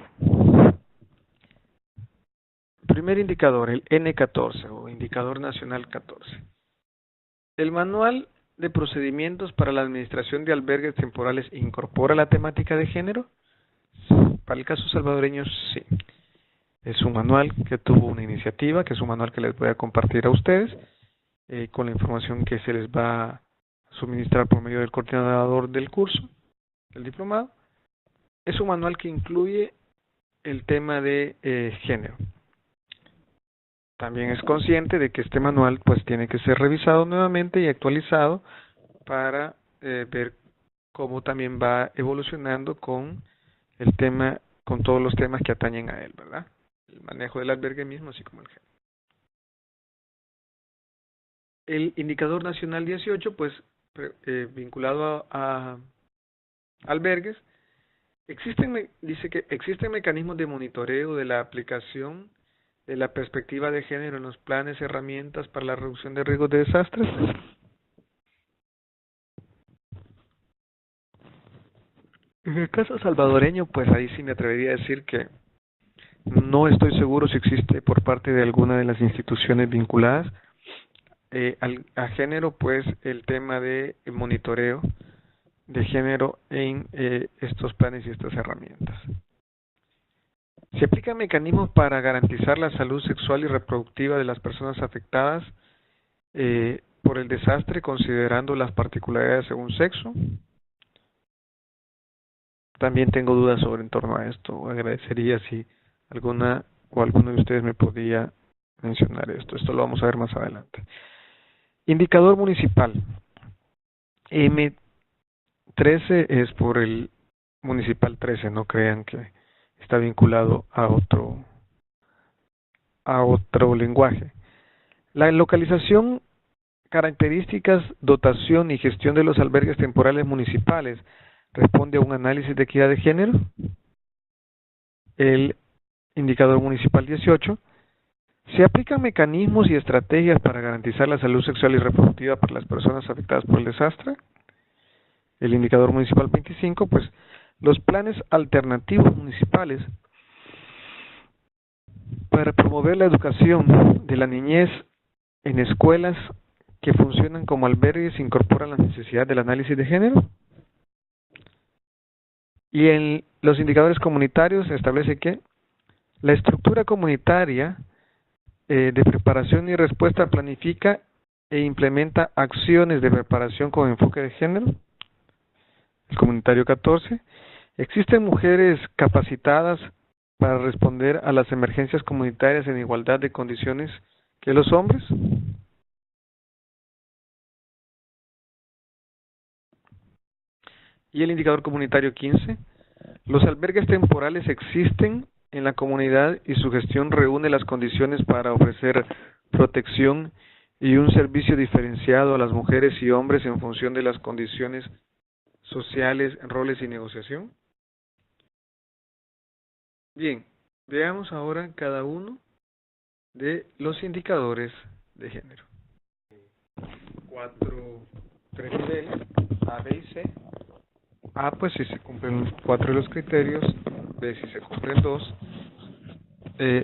Primer indicador, el N14 o indicador nacional 14. El manual de procedimientos para la administración de albergues temporales incorpora la temática de género. Para el caso salvadoreño, sí. Es un manual que tuvo una iniciativa, que es un manual que les voy a compartir a ustedes con la información que se les va a suministrar por medio del coordinador del curso, del diplomado. Es un manual que incluye el tema de género. También es consciente de que este manual pues tiene que ser revisado nuevamente y actualizado para ver cómo también va evolucionando con el tema, con todos los temas que atañen a él, ¿verdad? El manejo del albergue mismo, así como el género. El indicador nacional 18, pues vinculado a albergues, dice que existen mecanismos de monitoreo de la aplicación de la perspectiva de género en los planes, herramientas para la reducción de riesgos de desastres. En el caso salvadoreño, pues ahí sí me atrevería a decir que no estoy seguro si existe por parte de alguna de las instituciones vinculadas a género, pues el tema de monitoreo de género en estos planes y estas herramientas. Se aplican mecanismos para garantizar la salud sexual y reproductiva de las personas afectadas por el desastre, considerando las particularidades según sexo. También tengo dudas sobre en torno a esto. Agradecería si alguna o alguno de ustedes me podía mencionar esto. Esto lo vamos a ver más adelante. Indicador municipal. M13 es por el municipal 13, no crean que está vinculado a otro lenguaje. La localización, características, dotación y gestión de los albergues temporales municipales responde a un análisis de equidad de género. El indicador municipal 18. Se aplican mecanismos y estrategias para garantizar la salud sexual y reproductiva para las personas afectadas por el desastre. El indicador municipal 25, pues los planes alternativos municipales para promover la educación de la niñez en escuelas que funcionan como albergues incorporan la necesidad del análisis de género. Y en los indicadores comunitarios se establece que la estructura comunitaria de preparación y respuesta planifica e implementa acciones de preparación con enfoque de género. El comunitario 14. Existen mujeres capacitadas para responder a las emergencias comunitarias en igualdad de condiciones que los hombres. Y el indicador comunitario 15. Los albergues temporales existen en la comunidad y su gestión reúne las condiciones para ofrecer protección y un servicio diferenciado a las mujeres y hombres en función de las condiciones sociales, roles y negociación. Bien, veamos ahora cada uno de los indicadores de género. 3 niveles, A, B y C. A, pues si se cumplen 4 de los criterios, B, si se cumplen 2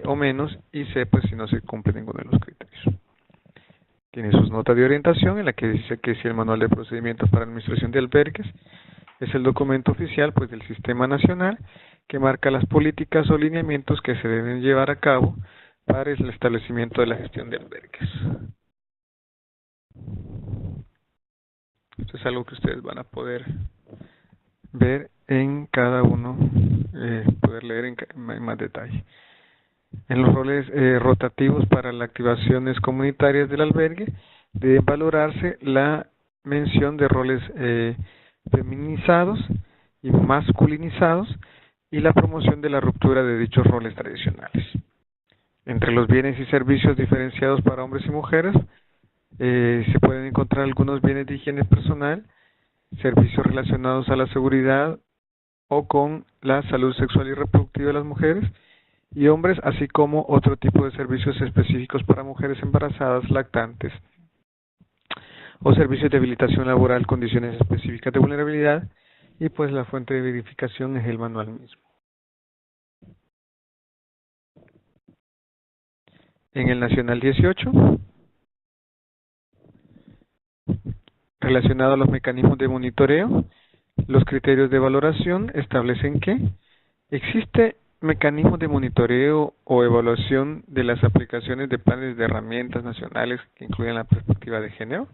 o menos, y C, pues si no se cumple ninguno de los criterios. Tiene sus notas de orientación en la que dice que si el manual de procedimientos para administración de albergues es el documento oficial pues del Sistema Nacional que marca las políticas o lineamientos que se deben llevar a cabo para el establecimiento de la gestión de albergues. Esto es algo que ustedes van a poder ver en cada uno, poder leer en más detalle. En los roles rotativos para las activaciones comunitarias del albergue debe valorarse la mención de roles feminizados y masculinizados y la promoción de la ruptura de dichos roles tradicionales. Entre los bienes y servicios diferenciados para hombres y mujeres se pueden encontrar algunos bienes de higiene personal, servicios relacionados a la seguridad o con la salud sexual y reproductiva de las mujeres y hombres, así como otro tipo de servicios específicos para mujeres embarazadas, lactantes, o servicios de habilitación laboral, condiciones específicas de vulnerabilidad, y pues la fuente de verificación es el manual mismo. En el Nacional 18, relacionado a los mecanismos de monitoreo, los criterios de valoración establecen que existe mecanismos de monitoreo o evaluación de las aplicaciones de planes de herramientas nacionales que incluyen la perspectiva de género.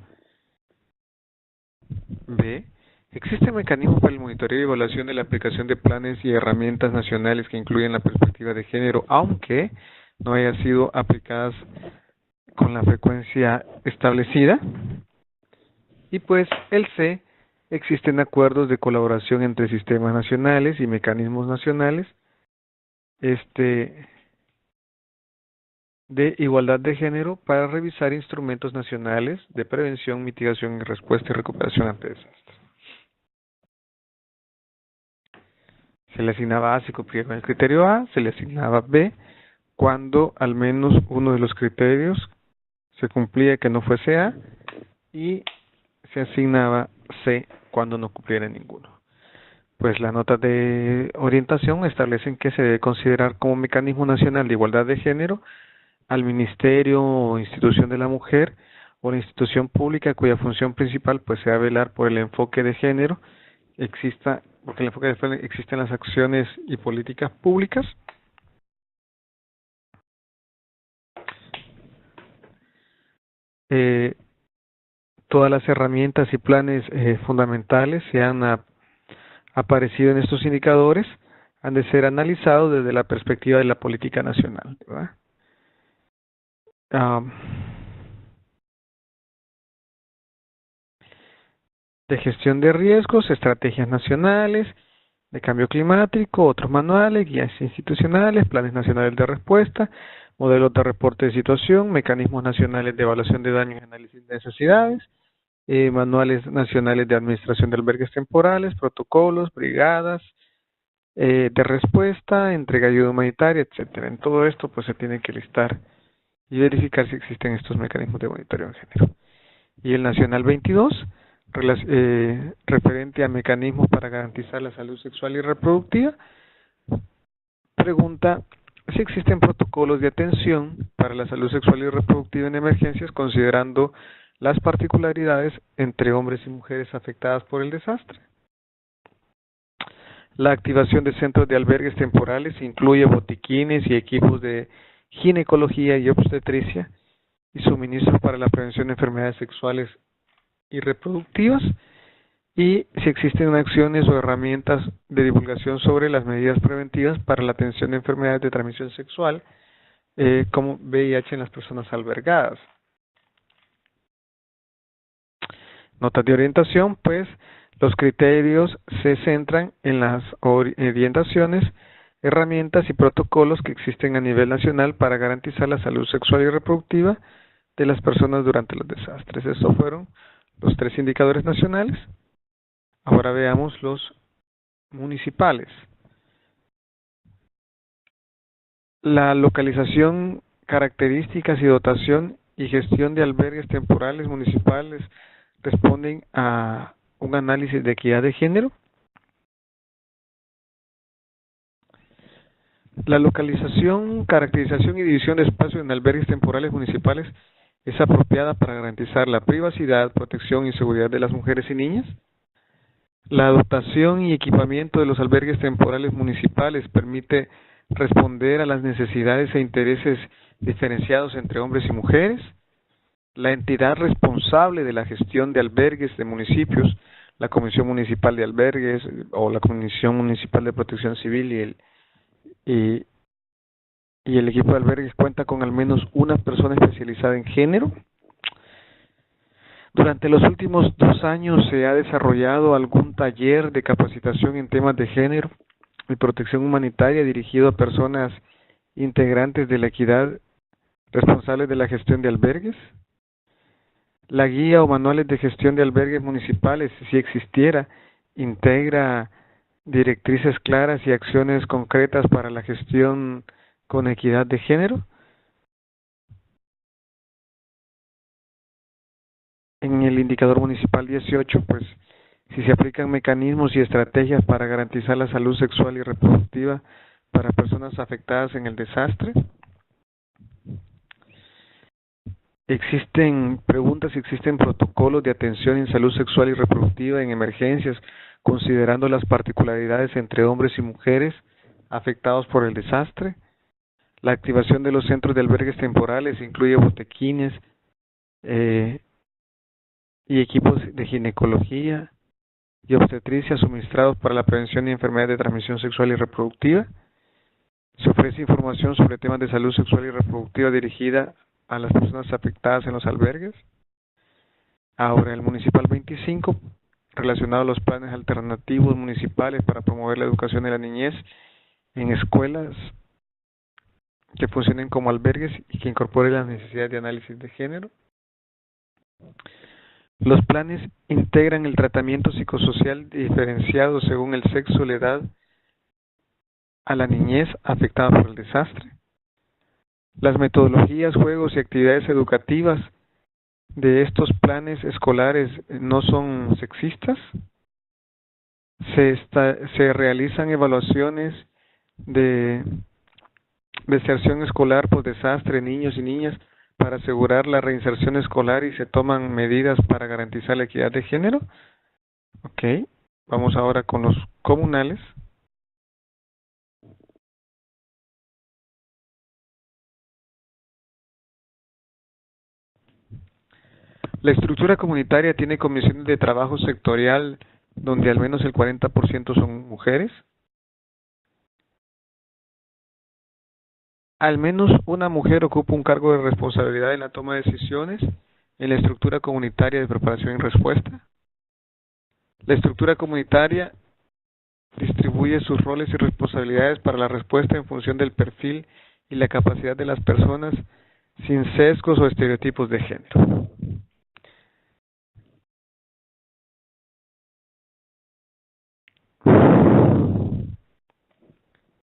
B. Existe mecanismos para el monitoreo y evaluación de la aplicación de planes y herramientas nacionales que incluyen la perspectiva de género, aunque no hayan sido aplicadas con la frecuencia establecida. Y pues el C. Existen acuerdos de colaboración entre sistemas nacionales y mecanismos nacionales de igualdad de género para revisar instrumentos nacionales de prevención, mitigación, respuesta y recuperación ante desastres. Se le asignaba A si cumplía con el criterio A, se le asignaba B cuando al menos uno de los criterios se cumplía que no fuese A, y se asignaba C cuando no cumpliera ninguno. Pues las notas de orientación establecen que se debe considerar como mecanismo nacional de igualdad de género al ministerio o institución de la mujer o la institución pública cuya función principal pues sea velar por el enfoque de género porque el enfoque de género existe en las acciones y políticas públicas. Todas las herramientas y planes fundamentales que han aparecido en estos indicadores han de ser analizados desde la perspectiva de la política nacional, ¿verdad? De gestión de riesgos, estrategias nacionales, de cambio climático, otros manuales, guías institucionales, planes nacionales de respuesta, modelos de reporte de situación, mecanismos nacionales de evaluación de daños y análisis de necesidades, manuales nacionales de administración de albergues temporales, protocolos, brigadas de respuesta, entrega de ayuda humanitaria, etcétera. En todo esto pues se tiene que listar y verificar si existen estos mecanismos de monitoreo en género. Y el Nacional 22, referente a mecanismos para garantizar la salud sexual y reproductiva, pregunta si existen protocolos de atención para la salud sexual y reproductiva en emergencias, considerando las particularidades entre hombres y mujeres afectadas por el desastre. La activación de centros de albergues temporales incluye botiquines y equipos de ginecología y obstetricia y suministros para la prevención de enfermedades sexuales y reproductivas, y si existen acciones o herramientas de divulgación sobre las medidas preventivas para la atención de enfermedades de transmisión sexual, como VIH en las personas albergadas. Notas de orientación, pues los criterios se centran en las orientaciones, herramientas y protocolos que existen a nivel nacional para garantizar la salud sexual y reproductiva de las personas durante los desastres. Estos fueron los 3 indicadores nacionales. Ahora veamos los municipales. La localización, características y dotación y gestión de albergues temporales municipales responden a un análisis de equidad de género. La localización, caracterización y división de espacios en albergues temporales municipales es apropiada para garantizar la privacidad, protección y seguridad de las mujeres y niñas. La dotación y equipamiento de los albergues temporales municipales permite responder a las necesidades e intereses diferenciados entre hombres y mujeres. La entidad responsable de la gestión de albergues de municipios, la Comisión Municipal de Albergues o la Comisión Municipal de Protección Civil y, y el equipo de albergues cuenta con al menos una persona especializada en género. Durante los últimos 2 años se ha desarrollado algún taller de capacitación en temas de género y protección humanitaria dirigido a personas integrantes de la equidad responsables de la gestión de albergues. La guía o manuales de gestión de albergues municipales, si existiera, integra directrices claras y acciones concretas para la gestión con equidad de género. En el indicador municipal 18, pues, si se aplican mecanismos y estrategias para garantizar la salud sexual y reproductiva para personas afectadas en el desastre. Existen preguntas si existen protocolos de atención en salud sexual y reproductiva en emergencias, considerando las particularidades entre hombres y mujeres afectados por el desastre. La activación de los centros de albergues temporales incluye botequines y equipos de ginecología y obstetricia suministrados para la prevención de enfermedades de transmisión sexual y reproductiva. Se ofrece información sobre temas de salud sexual y reproductiva dirigida a las personas afectadas en los albergues. Ahora, el Municipal 25, relacionado a los planes alternativos municipales para promover la educación de la niñez en escuelas que funcionen como albergues y que incorporen las necesidades de análisis de género. Los planes integran el tratamiento psicosocial diferenciado según el sexo o la edad a la niñez afectada por el desastre. Las metodologías, juegos y actividades educativas de estos planes escolares no son sexistas. Se realizan evaluaciones de deserción escolar por desastre, niños y niñas, para asegurar la reinserción escolar y se toman medidas para garantizar la equidad de género. Ok, vamos ahora con los comunales. La estructura comunitaria tiene comisiones de trabajo sectorial donde al menos el 40% son mujeres. Al menos una mujer ocupa un cargo de responsabilidad en la toma de decisiones en la estructura comunitaria de preparación y respuesta. La estructura comunitaria distribuye sus roles y responsabilidades para la respuesta en función del perfil y la capacidad de las personas sin sesgos o estereotipos de género.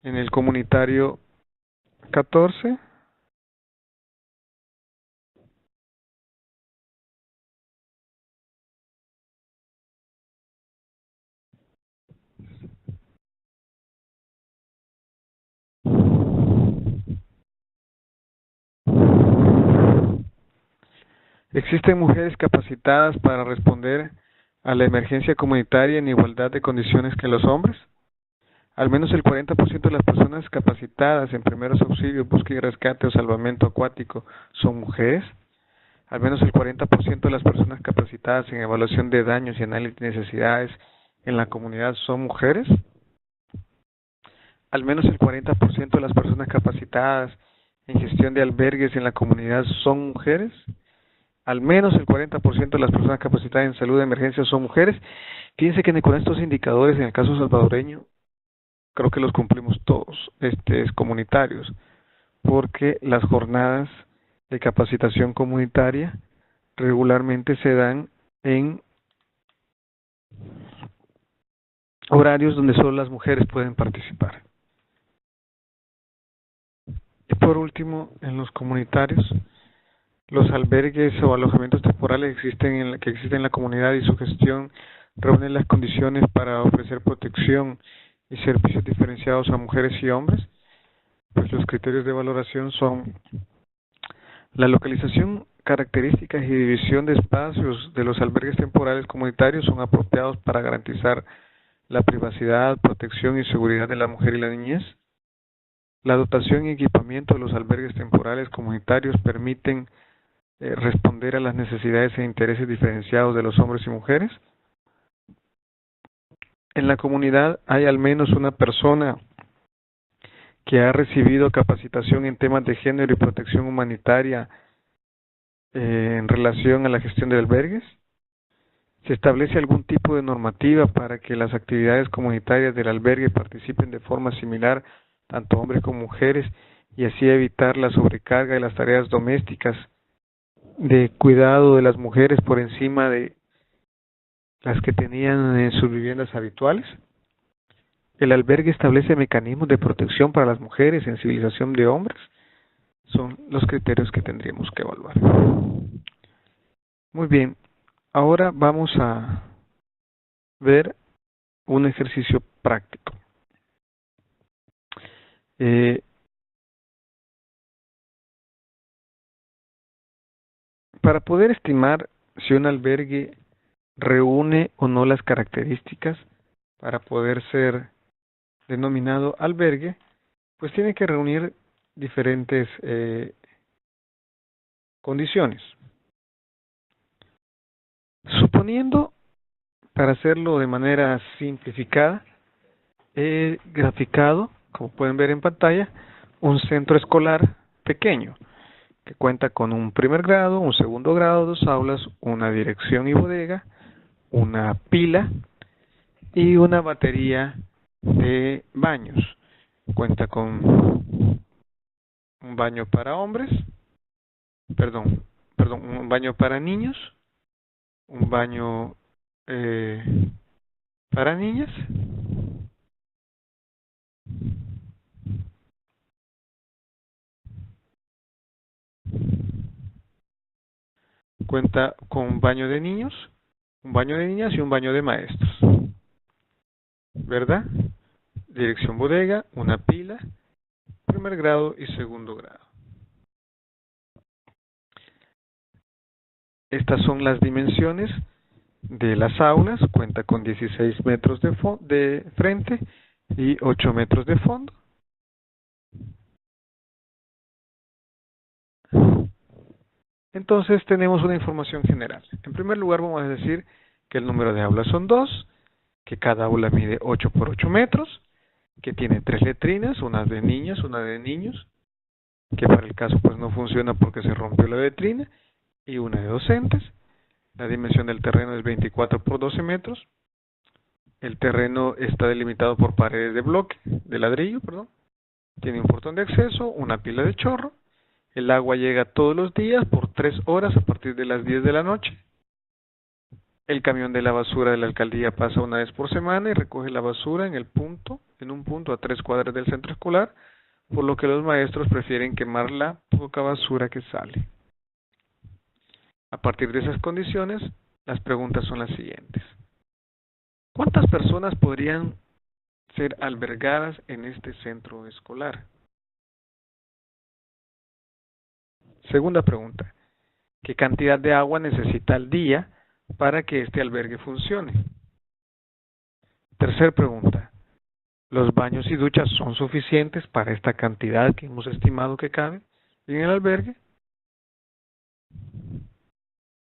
En el comunitario 14, existen mujeres capacitadas para responder a la emergencia comunitaria en igualdad de condiciones que los hombres. Al menos el 40% de las personas capacitadas en primeros auxilios, búsqueda y rescate o salvamento acuático son mujeres. Al menos el 40% de las personas capacitadas en evaluación de daños y análisis de necesidades en la comunidad son mujeres. Al menos el 40% de las personas capacitadas en gestión de albergues en la comunidad son mujeres. Al menos el 40% de las personas capacitadas en salud de emergencia son mujeres. Fíjense que con estos indicadores, en el caso salvadoreño, creo que los cumplimos todos, comunitarios, porque las jornadas de capacitación comunitaria regularmente se dan en horarios donde solo las mujeres pueden participar. Y por último, en los comunitarios, los albergues o alojamientos temporales que existen en la comunidad y su gestión reúnen las condiciones para ofrecer protección y servicios diferenciados a mujeres y hombres. Pues los criterios de valoración son la localización, características y división de espacios de los albergues temporales comunitarios son apropiados para garantizar la privacidad, protección y seguridad de la mujer y la niñez. La dotación y equipamiento de los albergues temporales comunitarios permiten responder a las necesidades e intereses diferenciados de los hombres y mujeres. En la comunidad hay al menos una persona que ha recibido capacitación en temas de género y protección humanitaria en relación a la gestión de albergues. ¿Se establece algún tipo de normativa para que las actividades comunitarias del albergue participen de forma similar tanto hombres como mujeres y así evitar la sobrecarga de las tareas domésticas de cuidado de las mujeres por encima de las que tenían en sus viviendas habituales? ¿El albergue establece mecanismos de protección para las mujeres en civilización de hombres? Son los criterios que tendríamos que evaluar. Muy bien, ahora vamos a ver un ejercicio práctico. Para poder estimar si un albergue reúne o no las características para poder ser denominado albergue, pues tiene que reunir diferentes condiciones. Suponiendo, para hacerlo de manera simplificada, he graficado, como pueden ver en pantalla, un centro escolar pequeño que cuenta con un primer grado, un segundo grado, 2 aulas, una dirección y bodega, una pila y una batería de baños. Cuenta con un baño para hombres, un baño para niños, un baño para niñas, cuenta con un baño de niños, un baño de niñas y un baño de maestros, ¿verdad? Dirección bodega, una pila, primer grado y segundo grado. Estas son las dimensiones de las aulas, cuenta con 16 metros de frente y 8 metros de fondo. Entonces tenemos una información general. En primer lugar vamos a decir que el número de aulas son 2, que cada aula mide 8 por 8 metros, que tiene 3 letrinas, una de niñas, una de niños, que para el caso pues no funciona porque se rompió la letrina, y una de docentes. La dimensión del terreno es 24 por 12 metros. El terreno está delimitado por paredes de ladrillo, Tiene un portón de acceso, una pila de chorro. El agua llega todos los días por 3 horas a partir de las 10 de la noche. El camión de la basura de la alcaldía pasa una vez por semana y recoge la basura en un punto a 3 cuadras del centro escolar, por lo que los maestros prefieren quemar la poca basura que sale. A partir de esas condiciones, las preguntas son las siguientes. ¿Cuántas personas podrían ser albergadas en este centro escolar? Segunda pregunta. ¿Qué cantidad de agua necesita al día para que este albergue funcione? Tercera pregunta. ¿Los baños y duchas son suficientes para esta cantidad que hemos estimado que cabe en el albergue?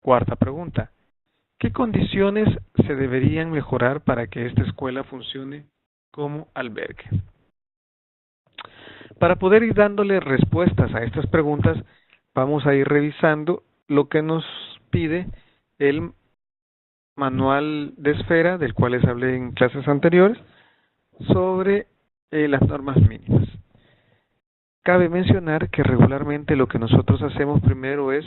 Cuarta pregunta. ¿Qué condiciones se deberían mejorar para que esta escuela funcione como albergue? Para poder ir dándole respuestas a estas preguntas, vamos a ir revisando lo que nos pide el manual de esfera, del cual les hablé en clases anteriores, sobre las normas mínimas. Cabe mencionar que regularmente lo que nosotros hacemos primero es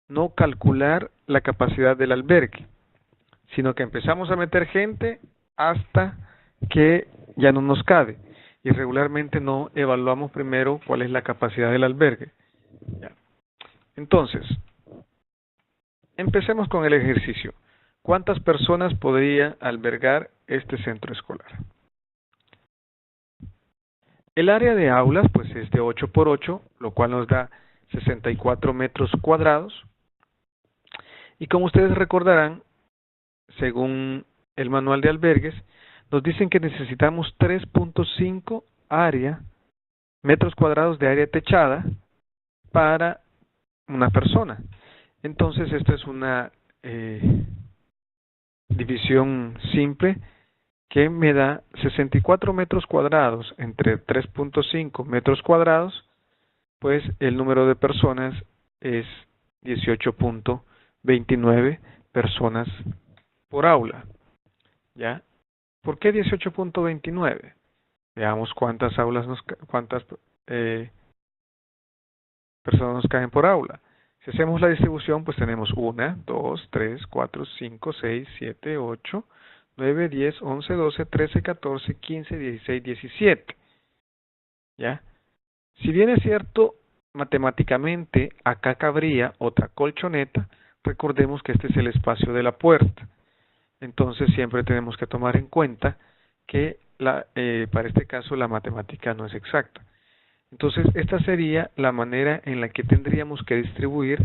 no calcular la capacidad del albergue, sino que empezamos a meter gente hasta que ya no nos cabe, y regularmente no evaluamos primero cuál es la capacidad del albergue. Entonces, empecemos con el ejercicio. ¿Cuántas personas podría albergar este centro escolar? El área de aulas pues es de 8 por 8, lo cual nos da 64 metros cuadrados. Y como ustedes recordarán, según el manual de albergues, nos dicen que necesitamos 3.5 metros cuadrados de área techada para una persona. Entonces, esto es una división simple que me da 64 metros cuadrados entre 3.5 metros cuadrados, pues el número de personas es 18.29 personas por aula. ¿Ya? ¿Por qué 18.29? Veamos cuántas personas nos caen por aula. Si hacemos la distribución, pues tenemos 1, 2, 3, 4, 5, 6, 7, 8, 9, 10, 11, 12, 13, 14, 15, 16, 17. ¿Ya? Si bien es cierto, matemáticamente acá cabría otra colchoneta, recordemos que este es el espacio de la puerta. Entonces siempre tenemos que tomar en cuenta que para este caso la matemática no es exacta. Entonces esta sería la manera en la que tendríamos que distribuir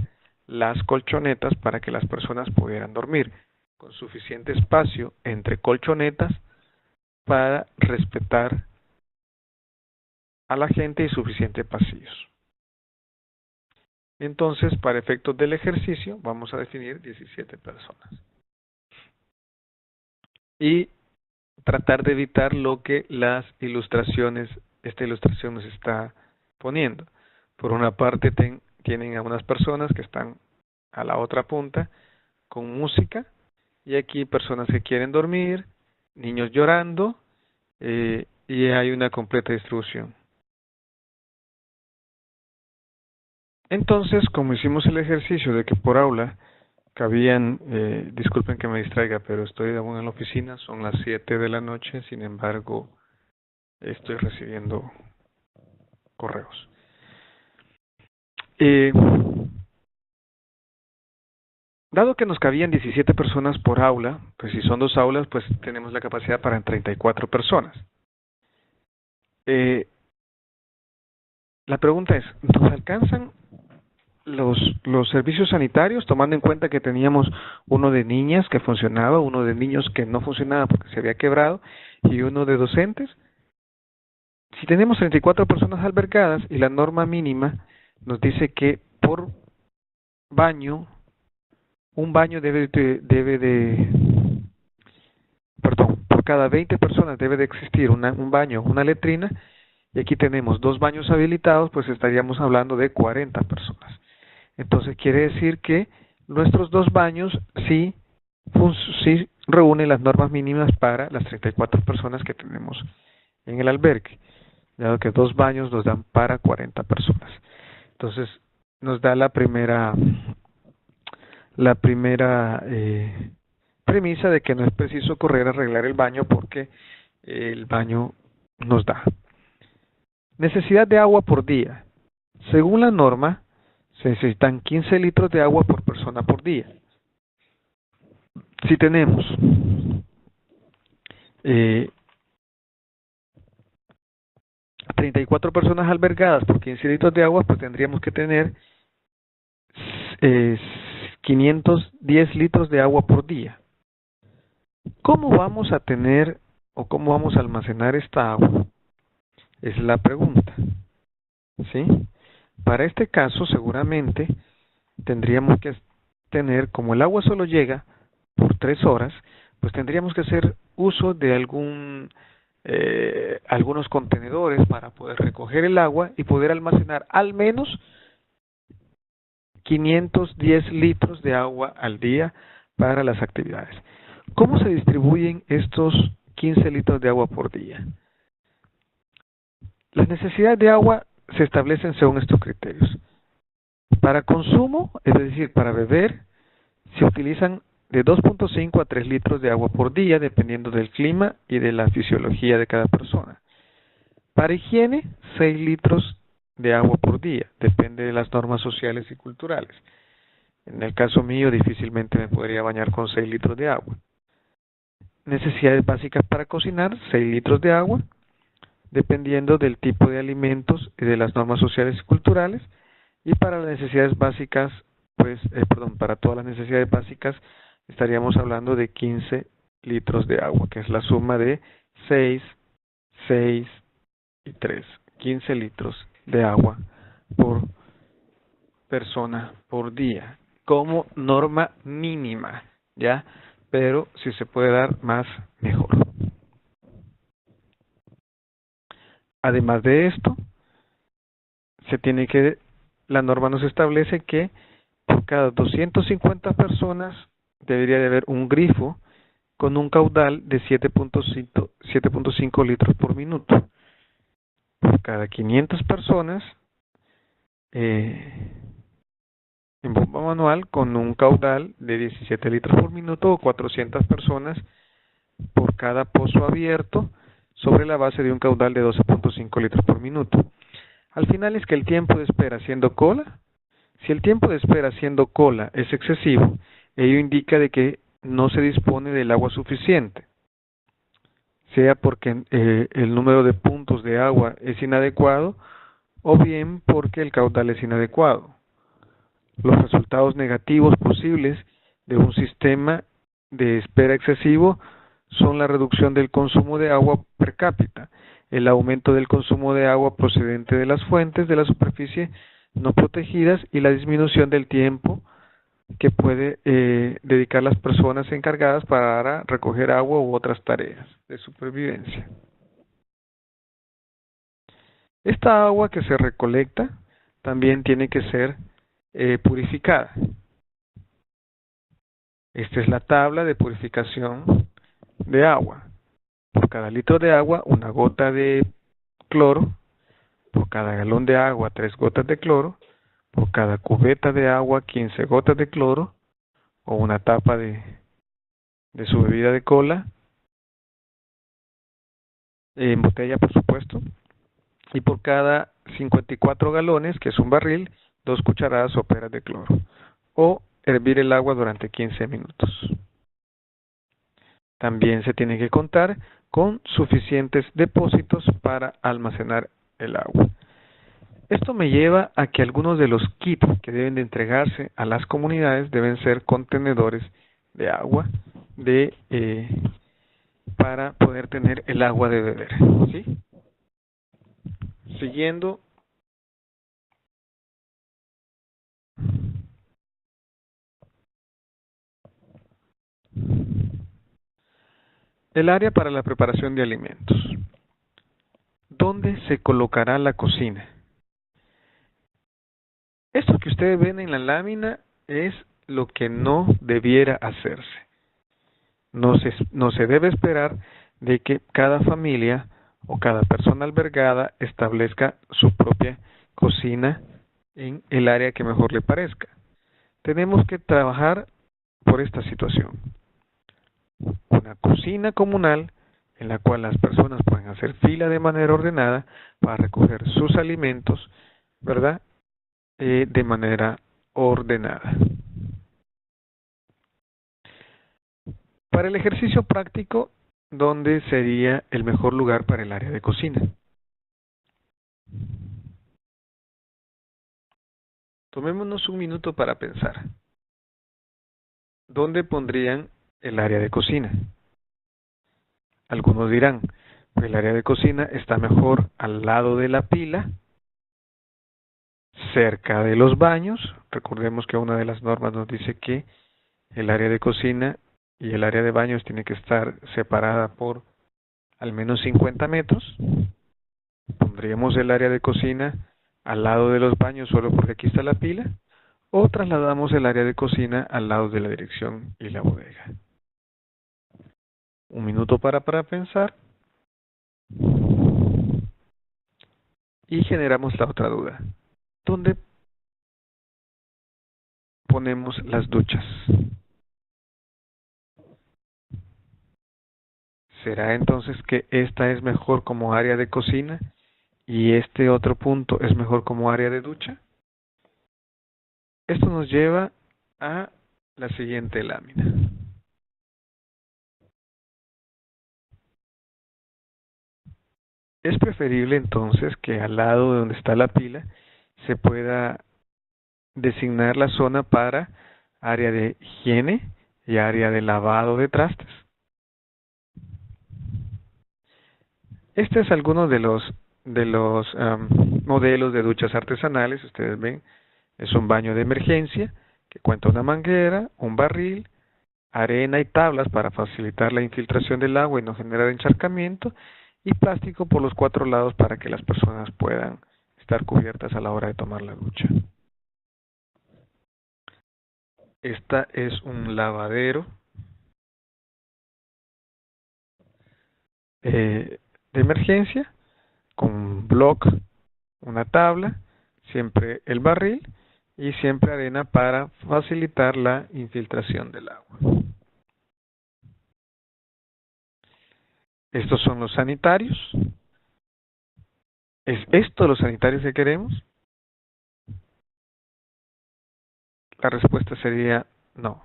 las colchonetas para que las personas pudieran dormir, con suficiente espacio entre colchonetas para respetar a la gente y suficiente pasillos. Entonces, para efectos del ejercicio, vamos a definir 17 personas. Y tratar de evitar lo que esta ilustración nos está poniendo. Por una parte tienen a unas personas que están a la otra punta con música, y aquí personas que quieren dormir, niños llorando, y hay una completa distribución. Entonces, como hicimos el ejercicio de que por aula cabían, disculpen que me distraiga, pero estoy aún en la oficina, son las 7 de la noche, sin embargo, estoy recibiendo correos. Dado que nos cabían 17 personas por aula, pues si son 2 aulas, pues tenemos la capacidad para 34 personas. La pregunta es, ¿nos alcanzan los servicios sanitarios, tomando en cuenta que teníamos uno de niñas que funcionaba, uno de niños que no funcionaba porque se había quebrado y uno de docentes? Si tenemos 34 personas albergadas y la norma mínima nos dice que por baño, un baño por cada 20 personas debe de existir un baño, una letrina, y aquí tenemos 2 baños habilitados, pues estaríamos hablando de 40 personas. Entonces quiere decir que nuestros 2 baños sí reúnen las normas mínimas para las 34 personas que tenemos en el albergue, dado que 2 baños nos dan para 40 personas. Entonces nos da la primera premisa de que no es preciso correr a arreglar el baño porque el baño nos da. Necesidad de agua por día. Según la norma, se necesitan 15 litros de agua por persona por día. Si tenemos 34 personas albergadas por 15 litros de agua, pues tendríamos que tener 510 litros de agua por día. ¿Cómo vamos a tener o cómo vamos a almacenar esta agua? Es la pregunta. ¿Sí? Para este caso, seguramente tendríamos que tener, como el agua solo llega por 3 horas, pues tendríamos que hacer uso de algunos contenedores para poder recoger el agua y poder almacenar al menos 510 litros de agua al día para las actividades. ¿Cómo se distribuyen estos 15 litros de agua por día? Las necesidades de agua se establecen según estos criterios. Para consumo, es decir, para beber, se utilizan de 2.5 a 3 litros de agua por día, dependiendo del clima y de la fisiología de cada persona. Para higiene, 6 litros de agua por día, depende de las normas sociales y culturales. En el caso mío, difícilmente me podría bañar con 6 litros de agua. Necesidades básicas para cocinar, 6 litros de agua. dependiendo del tipo de alimentos y de las normas sociales y culturales, y para las necesidades básicas, pues, para todas las necesidades básicas estaríamos hablando de 15 litros de agua, que es la suma de 6, 6 y 3, 15 litros de agua por persona por día, como norma mínima, ¿ya? Pero si se puede dar más, mejor. Además de esto, la norma nos establece que por cada 250 personas debería de haber un grifo con un caudal de 7.5 litros por minuto. Por cada 500 personas, en bomba manual con un caudal de 17 litros por minuto, o 400 personas por cada pozo abierto sobre la base de un caudal de 12.5 litros por minuto. Al final es que el tiempo de espera haciendo cola, si el tiempo de espera haciendo cola es excesivo, ello indica de que no se dispone del agua suficiente, sea porque el número de puntos de agua es inadecuado o bien porque el caudal es inadecuado. Los resultados negativos posibles de un sistema de espera excesivo son la reducción del consumo de agua per cápita, el aumento del consumo de agua procedente de las fuentes de la superficie no protegidas y la disminución del tiempo que puede dedicar las personas encargadas para recoger agua u otras tareas de supervivencia. Esta agua que se recolecta también tiene que ser purificada. Esta es la tabla de purificación de agua. Por cada litro de agua, una gota de cloro. Por cada galón de agua, 3 gotas de cloro. Por cada cubeta de agua, 15 gotas de cloro. O una tapa de su bebida de cola. En botella, por supuesto. Y por cada 54 galones, que es un barril, 2 cucharadas soperas de cloro. O hervir el agua durante 15 minutos. También se tiene que contar con suficientes depósitos para almacenar el agua. Esto me lleva a que algunos de los kits que deben de entregarse a las comunidades deben ser contenedores de agua para poder tener el agua de beber, ¿sí? Siguiendo el área para la preparación de alimentos. ¿Dónde se colocará la cocina? Esto que ustedes ven en la lámina es lo que no debiera hacerse. No se debe esperar de que cada familia o cada persona albergada establezca su propia cocina en el área que mejor le parezca. Tenemos que trabajar por esta situación. Una cocina comunal en la cual las personas pueden hacer fila de manera ordenada para recoger sus alimentos, ¿verdad? De manera ordenada. Para el ejercicio práctico, ¿dónde sería el mejor lugar para el área de cocina? Tomémonos un minuto para pensar. ¿Dónde pondrían el área de cocina? Algunos dirán, pues el área de cocina está mejor al lado de la pila, cerca de los baños. Recordemos que una de las normas nos dice que el área de cocina y el área de baños tiene que estar separada por al menos 50 metros. Pondríamos el área de cocina al lado de los baños solo porque aquí está la pila, o trasladamos el área de cocina al lado de la dirección y la bodega. Un minuto para pensar. Y generamos la otra duda. ¿Dónde ponemos las duchas? ¿Será entonces que esta es mejor como área de cocina y este otro punto es mejor como área de ducha? Esto nos lleva a la siguiente lámina. Es preferible entonces que al lado de donde está la pila se pueda designar la zona para área de higiene y área de lavado de trastes. Este es alguno de los modelos de duchas artesanales. Ustedes ven, es un baño de emergencia que cuenta una manguera, un barril, arena y tablas para facilitar la infiltración del agua y no generar encharcamiento, y plástico por los 4 lados para que las personas puedan estar cubiertas a la hora de tomar la ducha. Esta es un lavadero de emergencia con un block, una tabla, siempre el barril y siempre arena para facilitar la infiltración del agua. Estos son los sanitarios. ¿Es esto los sanitarios que queremos? La respuesta sería no.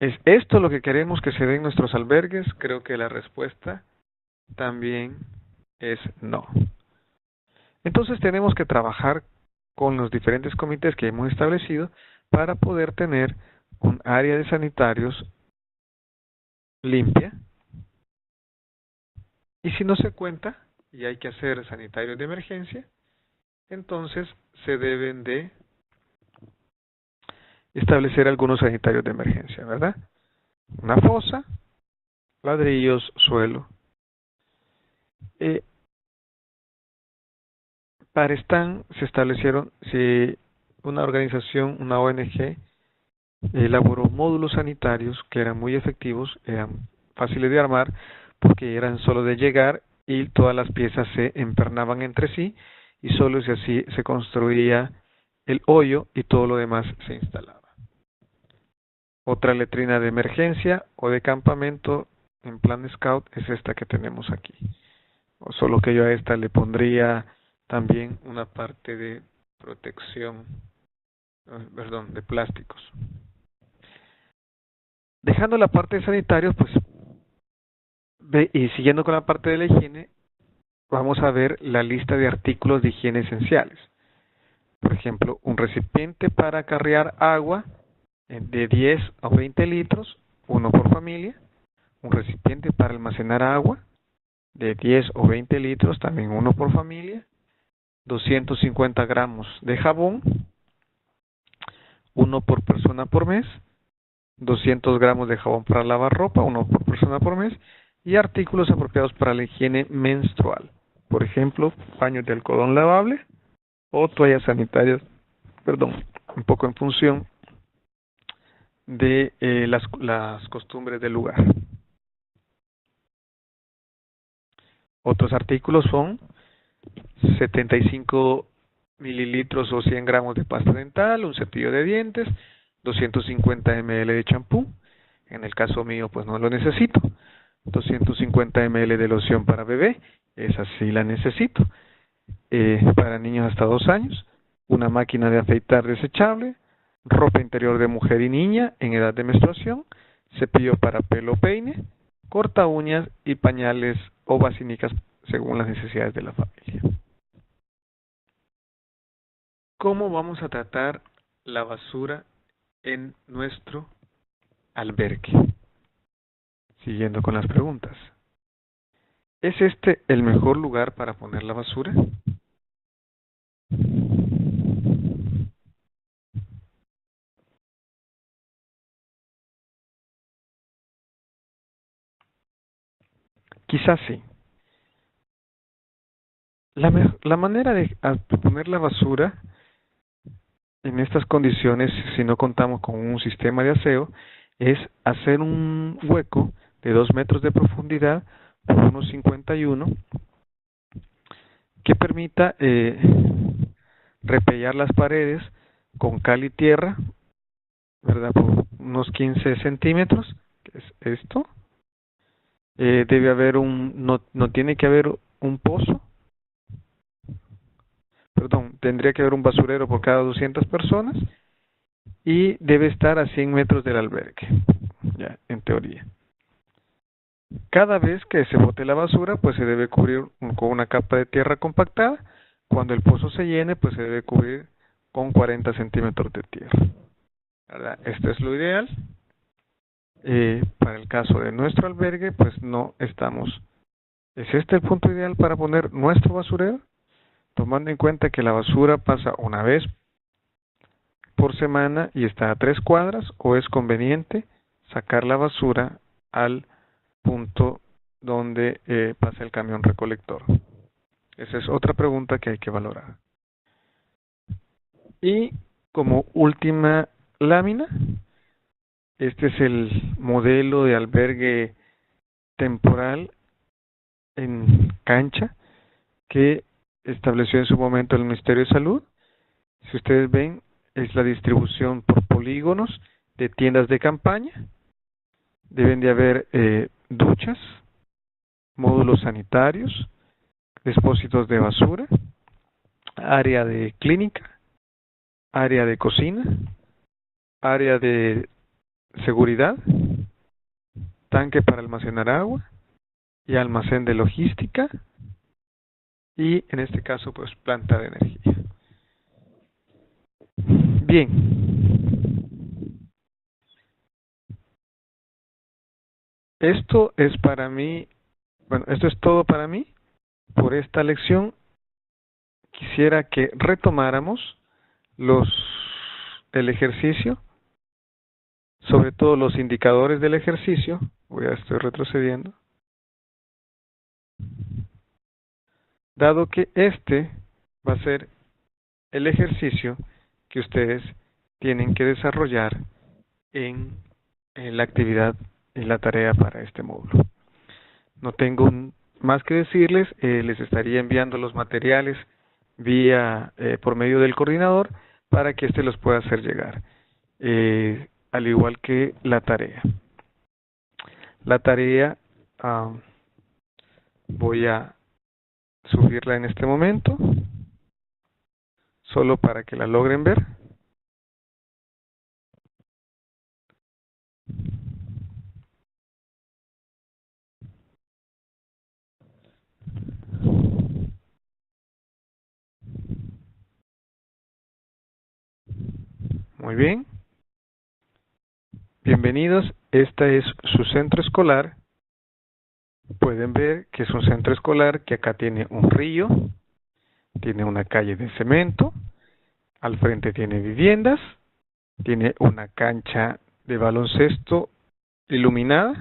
¿Es esto lo que queremos que se den en nuestros albergues? Creo que la respuesta también es no. Entonces tenemos que trabajar con los diferentes comités que hemos establecido para poder tener un área de sanitarios limpia. Y si no se cuenta y hay que hacer sanitarios de emergencia, entonces se deben de establecer algunos sanitarios de emergencia, ¿verdad? Una fosa, ladrillos, suelo. Para Stan se establecieron, si una organización, una ONG, elaboró módulos sanitarios que eran muy efectivos, eran fáciles de armar porque eran solo de llegar y todas las piezas se empernaban entre sí y solo así se construía el hoyo y todo lo demás se instalaba. Otra letrina de emergencia o de campamento en plan Scout es esta que tenemos aquí. Solo que yo a esta le pondría también una parte de protección, perdón, de plásticos. Dejando la parte de sanitarios, pues, y siguiendo con la parte de la higiene, vamos a ver la lista de artículos de higiene esenciales. Por ejemplo, un recipiente para acarrear agua de 10 o 20 litros, uno por familia. Un recipiente para almacenar agua de 10 o 20 litros, también uno por familia. 250 gramos de jabón, uno por persona por mes. 200 gramos de jabón para lavar ropa, uno por persona por mes. Y artículos apropiados para la higiene menstrual. Por ejemplo, paños de algodón lavable o toallas sanitarias, perdón, un poco en función de las costumbres del lugar. Otros artículos son 75 mililitros o 100 gramos de pasta dental, un cepillo de dientes, 250 ml de champú. En el caso mío, pues no lo necesito. 250 ml de loción para bebé, esa sí la necesito. Para niños hasta 2 años, una máquina de afeitar desechable, ropa interior de mujer y niña en edad de menstruación, cepillo para pelo o peine, corta uñas y pañales o basinicas según las necesidades de la familia. ¿Cómo vamos a tratar la basura en nuestro albergue? Siguiendo con las preguntas. ¿Es este el mejor lugar para poner la basura? Quizás sí. La manera de poner la basura en estas condiciones, si no contamos con un sistema de aseo, es hacer un hueco de 2 metros de profundidad por unos 51 que permita repellar las paredes con cal y tierra, ¿verdad? Por unos 15 centímetros, que es esto. Debe haber no tiene que haber un pozo, perdón, tendría que haber un basurero por cada 200 personas y debe estar a 100 metros del albergue, ya, en teoría. Cada vez que se bote la basura, pues se debe cubrir con una capa de tierra compactada. Cuando el pozo se llene, pues se debe cubrir con 40 centímetros de tierra. ¿Verdad? Esto es lo ideal. Para el caso de nuestro albergue, pues no estamos. ¿Es este el punto ideal para poner nuestro basurero? Tomando en cuenta que la basura pasa una vez por semana y está a 3 cuadras, o es conveniente sacar la basura al punto donde pasa el camión recolector. Esa es otra pregunta que hay que valorar. Y como última lámina, este es el modelo de albergue temporal en cancha que estableció en su momento el Ministerio de Salud. Si ustedes ven, es la distribución por polígonos de tiendas de campaña. Deben de haber duchas, módulos sanitarios, depósitos de basura, área de clínica, área de cocina, área de seguridad, tanque para almacenar agua y almacén de logística, y en este caso pues planta de energía. Bien, esto es para mí, bueno, esto es todo para mí por esta lección. Quisiera que retomáramos el ejercicio, sobre todo los indicadores del ejercicio. Estoy retrocediendo. Dado que este va a ser el ejercicio que ustedes tienen que desarrollar en la actividad y la tarea para este módulo. No tengo más que decirles, les estaría enviando los materiales vía por medio del coordinador para que éste los pueda hacer llegar, al igual que la tarea. La tarea voy a subirla en este momento, solo para que la logren ver. Muy bien. Bienvenidos. Este es su centro escolar. Pueden ver que es un centro escolar que acá tiene un río, tiene una calle de cemento, al frente tiene viviendas, tiene una cancha de baloncesto iluminada.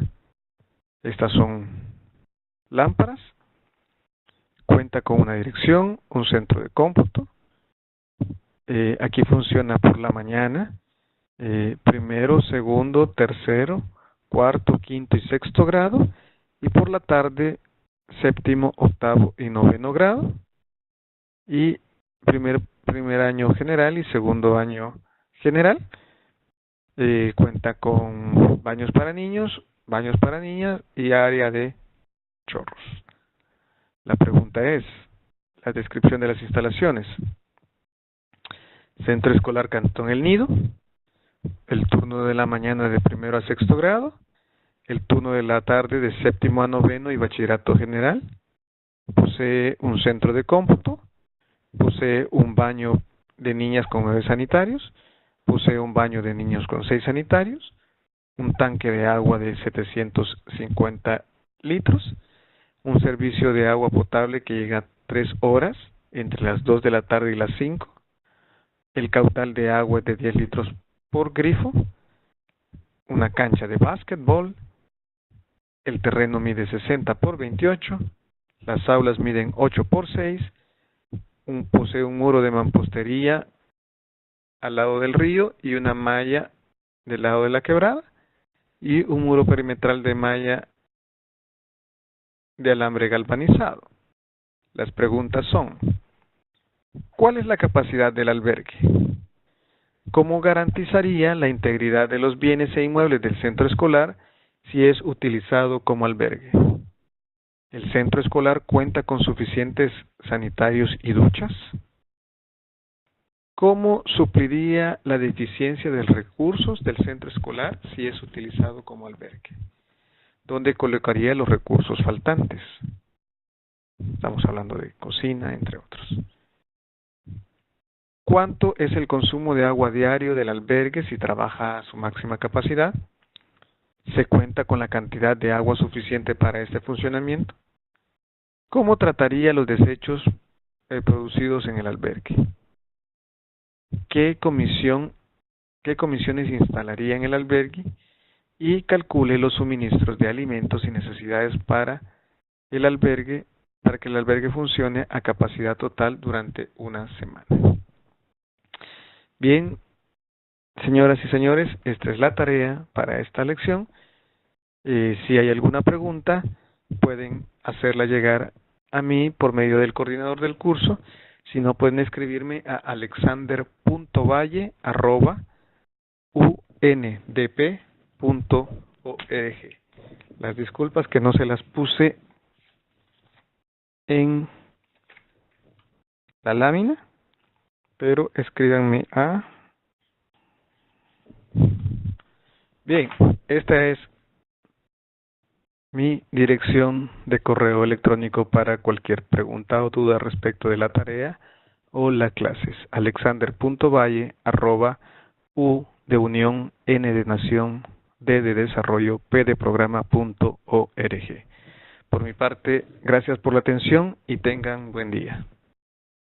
Estas son lámparas. Cuenta con una dirección, un centro de cómputo. Aquí funciona por la mañana, primero, segundo, tercero, cuarto, quinto y sexto grado, y por la tarde, séptimo, octavo y noveno grado, y primer año general y segundo año general. Cuenta con baños para niños, baños para niñas y área de chorros. La pregunta es, la descripción de las instalaciones. Centro Escolar Cantón El Nido, el turno de la mañana de primero a sexto grado, el turno de la tarde de séptimo a noveno y bachillerato general. Posee un centro de cómputo, posee un baño de niñas con 9 sanitarios, posee un baño de niños con 6 sanitarios, un tanque de agua de 750 litros, un servicio de agua potable que llega 3 horas entre las 2 de la tarde y las 5, el caudal de agua es de 10 litros por grifo, una cancha de básquetbol, el terreno mide 60 por 28, las aulas miden 8 por 6, posee un muro de mampostería al lado del río y una malla del lado de la quebrada, y un muro perimetral de malla de alambre galvanizado. Las preguntas son: ¿cuál es la capacidad del albergue? ¿Cómo garantizaría la integridad de los bienes e inmuebles del centro escolar si es utilizado como albergue? ¿El centro escolar cuenta con suficientes sanitarios y duchas? ¿Cómo supliría la deficiencia de recursos del centro escolar si es utilizado como albergue? donde colocaría los recursos faltantes. Estamos hablando de cocina, entre otros. ¿Cuánto es el consumo de agua diario del albergue si trabaja a su máxima capacidad? ¿Se cuenta con la cantidad de agua suficiente para este funcionamiento? ¿Cómo trataría los desechos producidos en el albergue? ¿Qué comisiones instalaría en el albergue? Y calcule los suministros de alimentos y necesidades para que el albergue funcione a capacidad total durante una semana. Bien, señoras y señores, esta es la tarea para esta lección. Si hay alguna pregunta, pueden hacerla llegar a mí por medio del coordinador del curso. Si no, pueden escribirme a alexander.valle@undp.org. Las disculpas que no se las puse en la lámina, pero escríbanme a... Bien, esta es mi dirección de correo electrónico para cualquier pregunta o duda respecto de la tarea o las clases. alexander.valle@u de unión, n de nación, d de desarrollo, p de programa.org. Por mi parte, gracias por la atención y tengan buen día.